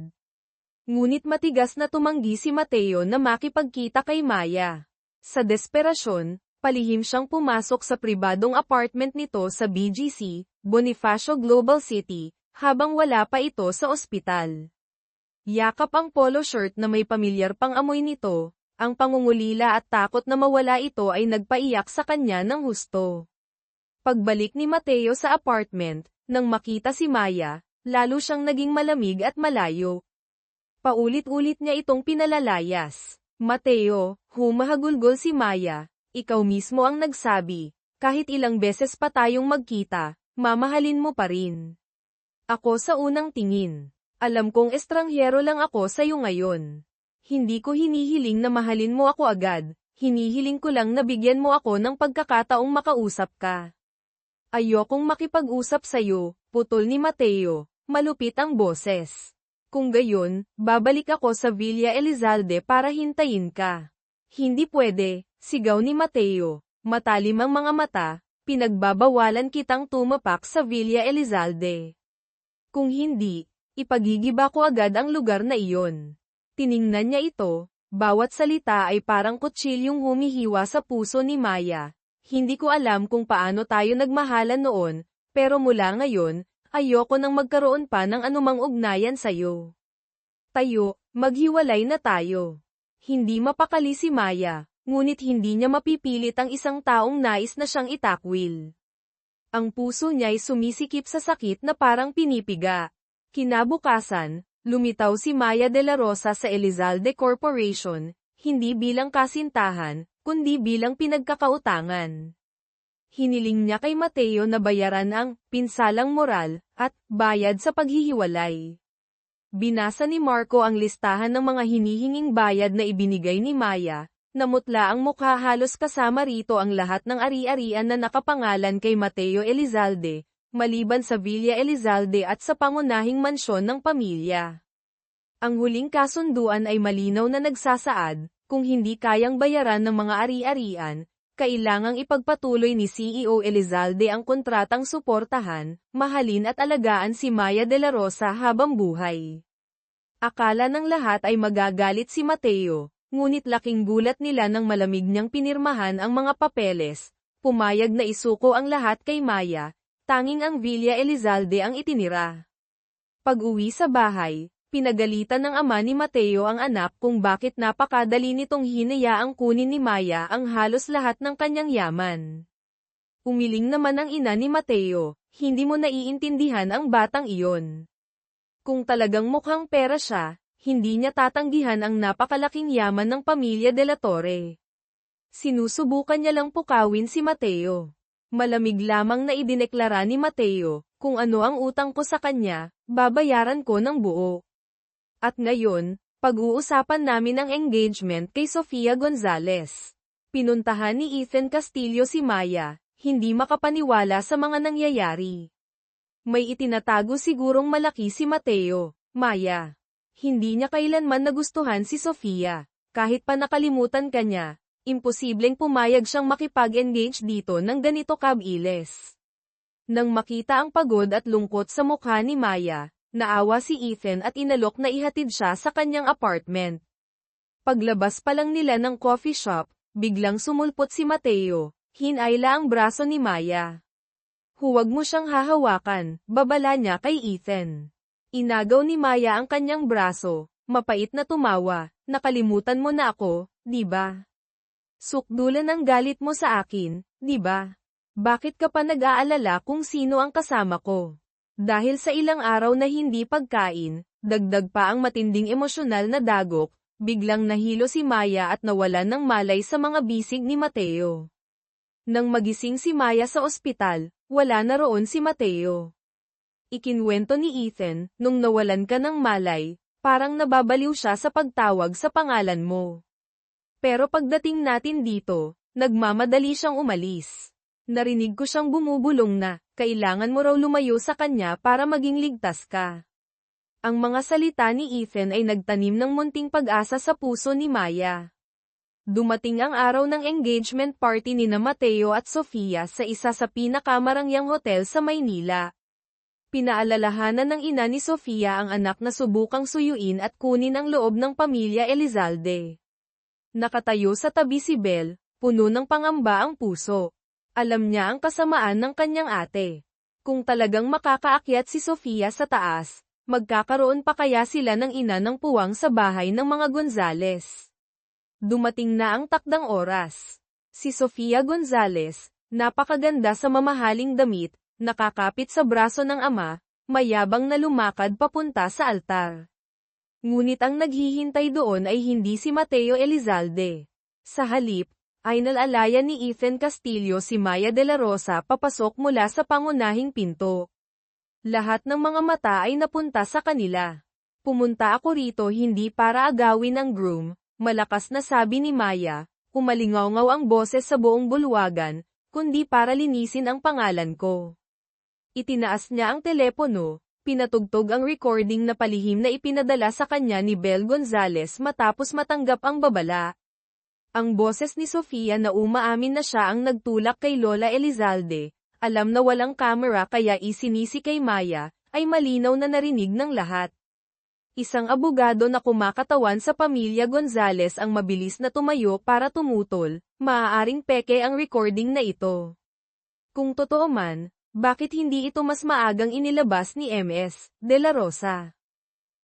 Ngunit matigas na tumanggi si Mateo na makipagkita kay Maya. Sa desperasyon, palihim siyang pumasok sa pribadong apartment nito sa BGC, Bonifacio Global City, habang wala pa ito sa ospital. Yakap ang polo shirt na may pamilyar pang amoy nito, ang pangungulila at takot na mawala ito ay nagpaiyak sa kanya ng husto. Pagbalik ni Mateo sa apartment, nang makita si Maya, lalo siyang naging malamig at malayo. Paulit-ulit niya itong pinalalayas. Mateo, humahagulgol si Maya, ikaw mismo ang nagsabi, kahit ilang beses pa tayong magkita, mamahalin mo pa rin. Ako sa unang tingin. Alam kong estranghero lang ako sa iyo ngayon. Hindi ko hinihiling na mahalin mo ako agad, hinihiling ko lang na bigyan mo ako ng pagkakataong makausap ka. Ayokong makipag-usap sa'yo, putol ni Mateo, malupit ang boses. Kung gayon, babalik ako sa Villa Elizalde para hintayin ka. Hindi pwede, sigaw ni Mateo, matalim ang mga mata, pinagbabawalan kitang tumapak sa Villa Elizalde. Kung hindi, ipagigiba ko agad ang lugar na iyon. Tiningnan niya ito, bawat salita ay parang kutsilyong humihiwa sa puso ni Maya. Hindi ko alam kung paano tayo nagmahalan noon, pero mula ngayon, ayoko nang magkaroon pa ng anumang ugnayan sa'yo. Tayo, maghiwalay na tayo. Hindi mapakali si Maya, ngunit hindi niya mapipilit ang isang taong nais na siyang itakwil. Ang puso niya'y sumisikip sa sakit na parang pinipiga. Kinabukasan, lumitaw si Maya de la Rosa sa Elizalde Corporation, hindi bilang kasintahan, kundi bilang pinagkakautangan. Hiniling niya kay Mateo na bayaran ang pinsalang moral at bayad sa paghihiwalay. Binasa ni Marco ang listahan ng mga hinihinging bayad na ibinigay ni Maya, namutla ang mukha halos kasama rito ang lahat ng ari-arian na nakapangalan kay Mateo Elizalde, maliban sa Villa Elizalde at sa pangunahing mansyon ng pamilya. Ang huling kasunduan ay malinaw na nagsasaad, kung hindi kayang bayaran ng mga ari-arian, kailangang ipagpatuloy ni CEO Elizalde ang kontratang suportahan, mahalin at alagaan si Maya de la Rosa habang buhay. Akala ng lahat ay magagalit si Mateo, ngunit laking gulat nila nang malamig niyang pinirmahan ang mga papeles, pumayag na isuko ang lahat kay Maya, tanging ang Villa Elizalde ang itinira. Pag-uwi sa bahay, pinagalitan ng ama ni Mateo ang anak kung bakit napakadali nitong hinayaang kunin ni Maya ang halos lahat ng kanyang yaman. Umiling naman ang ina ni Mateo, hindi mo naiintindihan ang batang iyon. Kung talagang mukhang pera siya, hindi niya tatanggihan ang napakalaking yaman ng pamilya de la Torre. Sinusubukan niya lang pukawin si Mateo. Malamig lamang na idineklara ni Mateo, kung ano ang utang ko sa kanya, babayaran ko ng buo. At ngayon, pag-uusapan namin ang engagement kay Sofia Gonzalez. Pinuntahan ni Ethan Castillo si Maya, hindi makapaniwala sa mga nangyayari. May itinatago sigurong malaki si Mateo, Maya. Hindi niya kailanman nagustuhan si Sofia. Kahit pa nakalimutan ka niya, imposibleng pumayag siyang makipag-engage dito ng ganito kabilis. Nang makita ang pagod at lungkot sa mukha ni Maya, naawa si Ethan at inalok na ihatid siya sa kanyang apartment. Paglabas pa lang nila ng coffee shop, biglang sumulpot si Mateo, hinayla ang braso ni Maya. Huwag mo siyang hahawakan, babala niya kay Ethan. Inagaw ni Maya ang kanyang braso, mapait na tumawa, nakalimutan mo na ako, di ba? Sukdulan ang galit mo sa akin, di ba? Bakit ka pa nag-aalala kung sino ang kasama ko? Dahil sa ilang araw na hindi pagkain, dagdag pa ang matinding emosyonal na dagok, biglang nahilo si Maya at nawalan ng malay sa mga bisig ni Mateo. Nang magising si Maya sa ospital, wala na roon si Mateo. Ikinwento ni Ethan, nung nawalan ka ng malay, parang nababaliw siya sa pagtawag sa pangalan mo. Pero pagdating natin dito, nagmamadali siyang umalis. Narinig ko siyang bumubulong na, kailangan mo raw lumayo sa kanya para maging ligtas ka. Ang mga salita ni Ethan ay nagtanim ng munting pag-asa sa puso ni Maya. Dumating ang araw ng engagement party ni Mateo at Sofia sa isa sa pinakamarangyang hotel sa Maynila. Pinaalalahanan ng ina ni Sofia ang anak na subukang suyuin at kunin ang loob ng pamilya Elizalde. Nakatayo sa tabi si Belle, puno ng pangamba ang puso. Alam niya ang kasamaan ng kanyang ate. Kung talagang makakaakyat si Sofia sa taas, magkakaroon pa kaya sila ng ina ng puwang sa bahay ng mga Gonzales. Dumating na ang takdang oras. Si Sofia Gonzales, napakaganda sa mamahaling damit, nakakapit sa braso ng ama, mayabang na lumakad papunta sa altar. Ngunit ang naghihintay doon ay hindi si Mateo Elizalde. Sa halip, ay nalalaya ni Ethan Castillo si Maya de la Rosa papasok mula sa pangunahing pinto. Lahat ng mga mata ay napunta sa kanila. Pumunta ako rito hindi para agawin ang groom, malakas na sabi ni Maya, umalingaw-ngaw ang boses sa buong bulwagan, kundi para linisin ang pangalan ko. Itinaas niya ang telepono, pinatugtog ang recording na palihim na ipinadala sa kanya ni Belle Gonzales matapos matanggap ang babala. Ang boses ni Sofia na umaamin na siya ang nagtulak kay Lola Elizalde, alam na walang kamera kaya isinisi kay Maya, ay malinaw na narinig ng lahat. Isang abogado na kumakatawan sa pamilya Gonzales ang mabilis na tumayo para tumutol, maaaring peke ang recording na ito. Kung totoo man, bakit hindi ito mas maagang inilabas ni MS de la Rosa?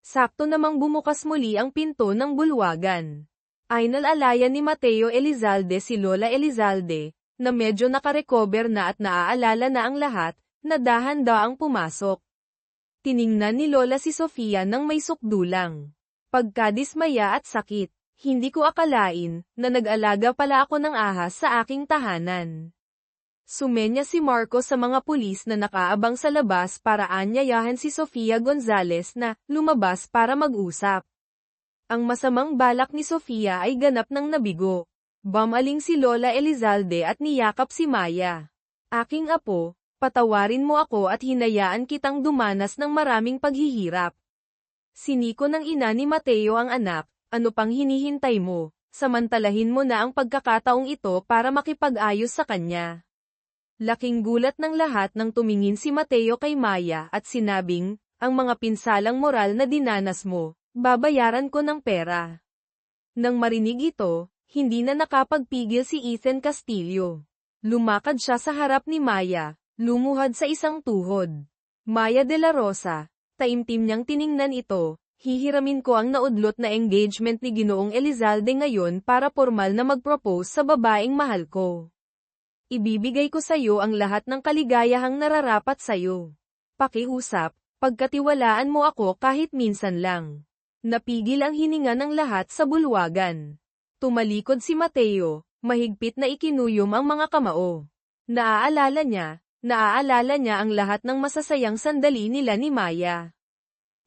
Sakto namang bumukas muli ang pinto ng bulwagan. Ay nalalaya ni Mateo Elizalde si Lola Elizalde, na medyo nakarecover na at naaalala na ang lahat, na dahan-daang pumasok. Tiningnan ni Lola si Sofia nang may sukdulang. Pagkadismaya at sakit, hindi ko akalain, na nag-alaga pala ako ng ahas sa aking tahanan. Sumenya si Marco sa mga pulis na nakaabang sa labas para anyayahan si Sofia Gonzales na lumabas para mag-usap. Ang masamang balak ni Sofia ay ganap ng nabigo. Bumaling si Lola Elizalde at niyakap si Maya. Aking apo, patawarin mo ako at hinayaan kitang dumanas ng maraming paghihirap. Siniko ng ina ni Mateo ang anak, ano pang hinihintay mo, samantalahin mo na ang pagkakataong ito para makipag-ayos sa kanya. Laking gulat ng lahat nang tumingin si Mateo kay Maya at sinabing, ang mga pinsalang moral na dinanas mo, babayaran ko ng pera. Nang marinig ito, hindi na nakapagpigil si Ethan Castillo. Lumakad siya sa harap ni Maya, lumuhad sa isang tuhod. Maya de la Rosa, taimtim niyang tiningnan ito, hihiramin ko ang naudlot na engagement ni Ginoong Elizalde ngayon para formal na mag-propose sa babaeng mahal ko. Ibibigay ko sa iyo ang lahat ng kaligayahang nararapat sa iyo. Pakiusap, pagkatiwalaan mo ako kahit minsan lang. Napigil ang hininga ng lahat sa bulwagan. Tumalikod si Mateo, mahigpit na ikinuyom ang mga kamao. Naaalala niya ang lahat ng masasayang sandali nila ni Maya.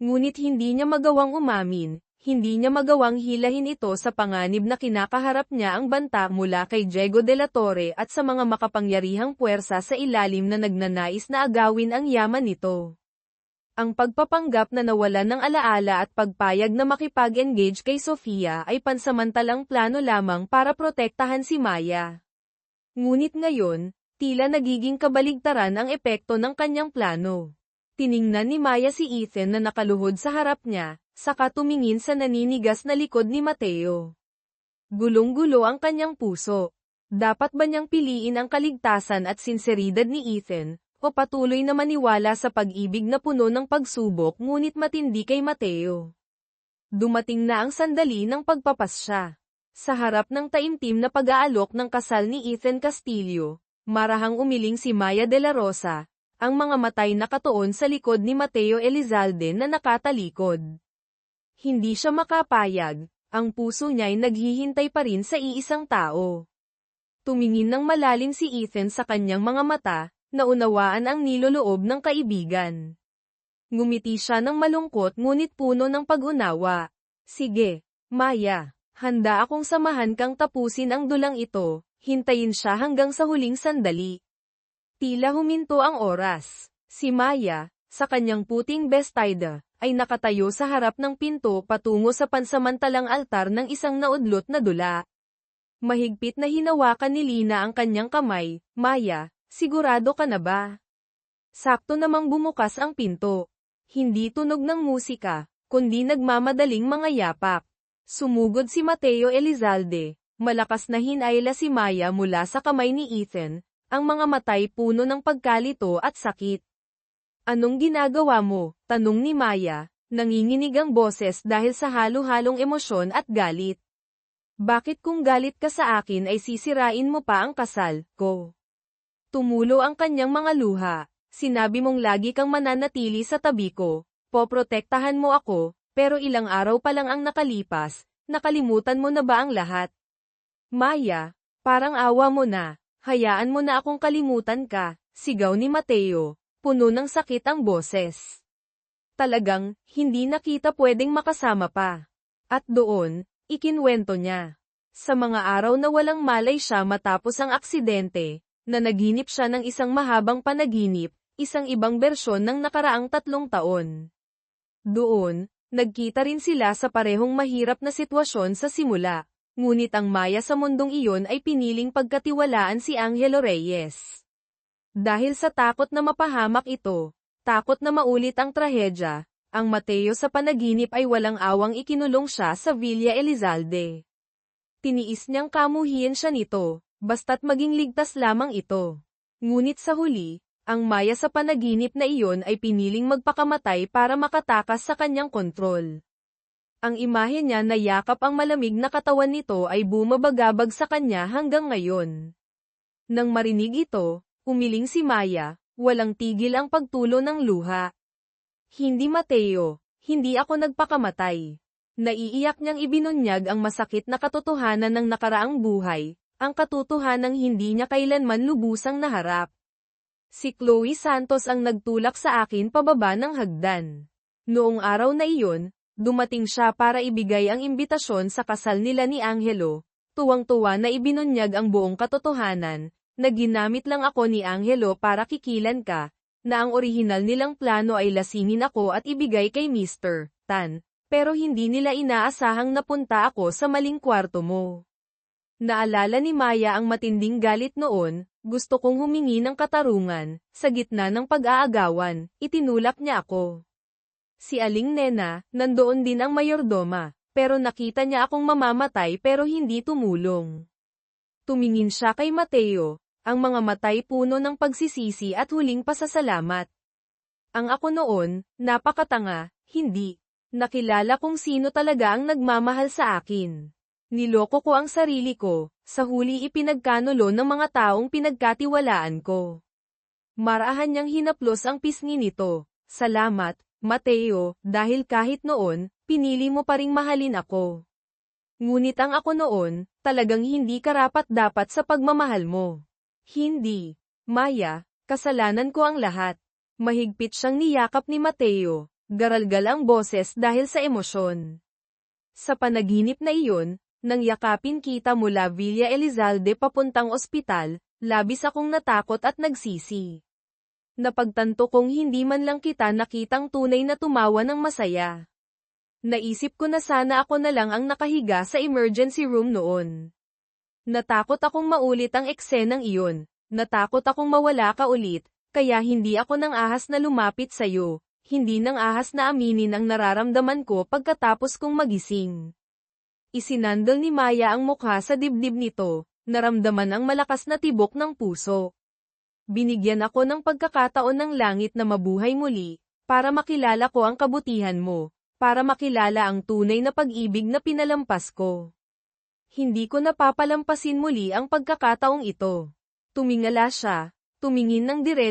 Ngunit hindi niya magawang umamin, hindi niya magawang hilahin ito sa panganib na kinakaharap niya ang banta mula kay Diego de la Torre at sa mga makapangyarihang puwersa sa ilalim na nagnanais na agawin ang yaman nito. Ang pagpapanggap na nawalan ng alaala at pagpayag na makipag-engage kay Sofia ay pansamantalang plano lamang para protektahan si Maya. Ngunit ngayon, tila nagiging kabaligtaran ang epekto ng kanyang plano. Tiningnan ni Maya si Ethan na nakaluhod sa harap niya, saka tumingin sa naninigas na likod ni Mateo. Gulong-gulo ang kanyang puso. Dapat ba niyang piliin ang kaligtasan at sinseridad ni Ethan, o patuloy na maniwala sa pag-ibig na puno ng pagsubok ngunit matindi kay Mateo? Dumating na ang sandali ng pagpapasya. Sa harap ng taimtim na pag-aalok ng kasal ni Ethan Castillo, marahang umiling si Maya de la Rosa, ang mga matay nakatuon sa likod ni Mateo Elizalde na nakatalikod. Hindi siya makapayag, ang puso niya'y naghihintay pa rin sa iisang tao. Tumingin ng malalim si Ethan sa kanyang mga mata, naunawaan ang niloloob ng kaibigan. Ngumiti siya ng malungkot ngunit puno ng pag-unawa. Sige, Maya, handa akong samahan kang tapusin ang dulang ito, hintayin siya hanggang sa huling sandali. Tila huminto ang oras. Si Maya, sa kanyang puting bestida, ay nakatayo sa harap ng pinto patungo sa pansamantalang altar ng isang naudlot na dula. Mahigpit na hinawakan ni Lina ang kanyang kamay. Maya, sigurado ka na ba? Sakto namang bumukas ang pinto. Hindi tunog ng musika, kundi nagmamadaling mga yapak. Sumugod si Mateo Elizalde, malakas na hinayla si Maya mula sa kamay ni Ethan, ang mga matay puno ng pagkalito at sakit. Anong ginagawa mo? Tanong ni Maya, nanginginig ang boses dahil sa halo-halong emosyon at galit. Bakit kung galit ka sa akin ay sisirain mo pa ang kasal ko? Tumulo ang kanyang mga luha. Sinabi mong lagi kang mananatili sa tabi ko, poprotektahan mo ako, pero ilang araw pa lang ang nakalipas, nakalimutan mo na ba ang lahat? Maya, parang awa mo na. Hayaan mo na akong kalimutan ka, sigaw ni Mateo, puno ng sakit ang boses. Talagang, hindi na kita pwedeng makasama pa. At doon, ikinwento niya. Sa mga araw na walang malay siya matapos ang aksidente, na naginip siya ng isang mahabang panaginip, isang ibang bersyon ng nakaraang 3 taon. Doon, nagkita rin sila sa parehong mahirap na sitwasyon sa simula. Ngunit ang Maya sa mundong iyon ay piniling pagkatiwalaan si Angelo Reyes. Dahil sa takot na mapahamak ito, takot na maulit ang trahedya, ang Mateo sa panaginip ay walang awang ikinulong siya sa Villa Elizalde. Tiniis niyang kamuhian siya nito, basta't maging ligtas lamang ito. Ngunit sa huli, ang Maya sa panaginip na iyon ay piniling magpakamatay para makatakas sa kanyang kontrol. Ang imahe niya na yakap ang malamig na katawan nito ay bumabagabag sa kanya hanggang ngayon. Nang marinig ito, umiling si Maya, walang tigil ang pagtulo ng luha. Hindi Mateo, hindi ako nagpakamatay. Naiiyak niyang ibinunyag ang masakit na katotohanan ng nakaraang buhay, ang katotohanang hindi niya kailanman lubusang naharap. Si Chloe Santos ang nagtulak sa akin pababa ng hagdan. Noong araw na iyon, dumating siya para ibigay ang imbitasyon sa kasal nila ni Angelo, tuwang-tuwa na ibinunyag ang buong katotohanan, na ginamit lang ako ni Angelo para kikilan ka, na ang orihinal nilang plano ay lasingin ako at ibigay kay Mr. Tan, pero hindi nila inaasahang napunta ako sa maling kwarto mo. Naalala ni Maya ang matinding galit noon, gusto kong humingi ng katarungan, sa gitna ng pag-aagawan, itinulak niya ako. Si Aling Nena, nandoon din ang mayordoma, pero nakita niya akong mamamatay pero hindi tumulong. Tumingin siya kay Mateo, ang mga matay puno ng pagsisisi at huling pasasalamat. Ang ako noon, napakatanga, hindi. Nakilala kong sino talaga ang nagmamahal sa akin. Niloko ko ang sarili ko, sa huli ipinagkanulo ng mga taong pinagkatiwalaan ko. Marahan niyang hinaplos ang pisngi nito. Salamat, Mateo, dahil kahit noon, pinili mo pa ring mahalin ako. Ngunit ang ako noon, talagang hindi karapat-dapat sa pagmamahal mo. Hindi. Maya, kasalanan ko ang lahat. Mahigpit siyang niyakap ni Mateo, garalgal ang boses dahil sa emosyon. Sa panaginip na iyon, nang yakapin kita mula Villa Elizalde papuntang ospital, labis akong natakot at nagsisi. Napagtanto kong hindi man lang kita nakitang tunay na tumawa ng masaya. Naisip ko na sana ako na lang ang nakahiga sa emergency room noon. Natakot akong maulit ang eksenang iyon, natakot akong mawala ka ulit, kaya hindi ako nang ahas na lumapit sa'yo, hindi nang ahas na aminin ang nararamdaman ko pagkatapos kong magising. Isinandal ni Maya ang mukha sa dibdib nito, naramdaman ang malakas na tibok ng puso. Binigyan ako ng pagkakataon ng langit na mabuhay muli, para makilala ko ang kabutihan mo, para makilala ang tunay na pag-ibig na pinalampas ko. Hindi ko napapalampasin muli ang pagkakataong ito. Tumingala siya, tumingin ng diretso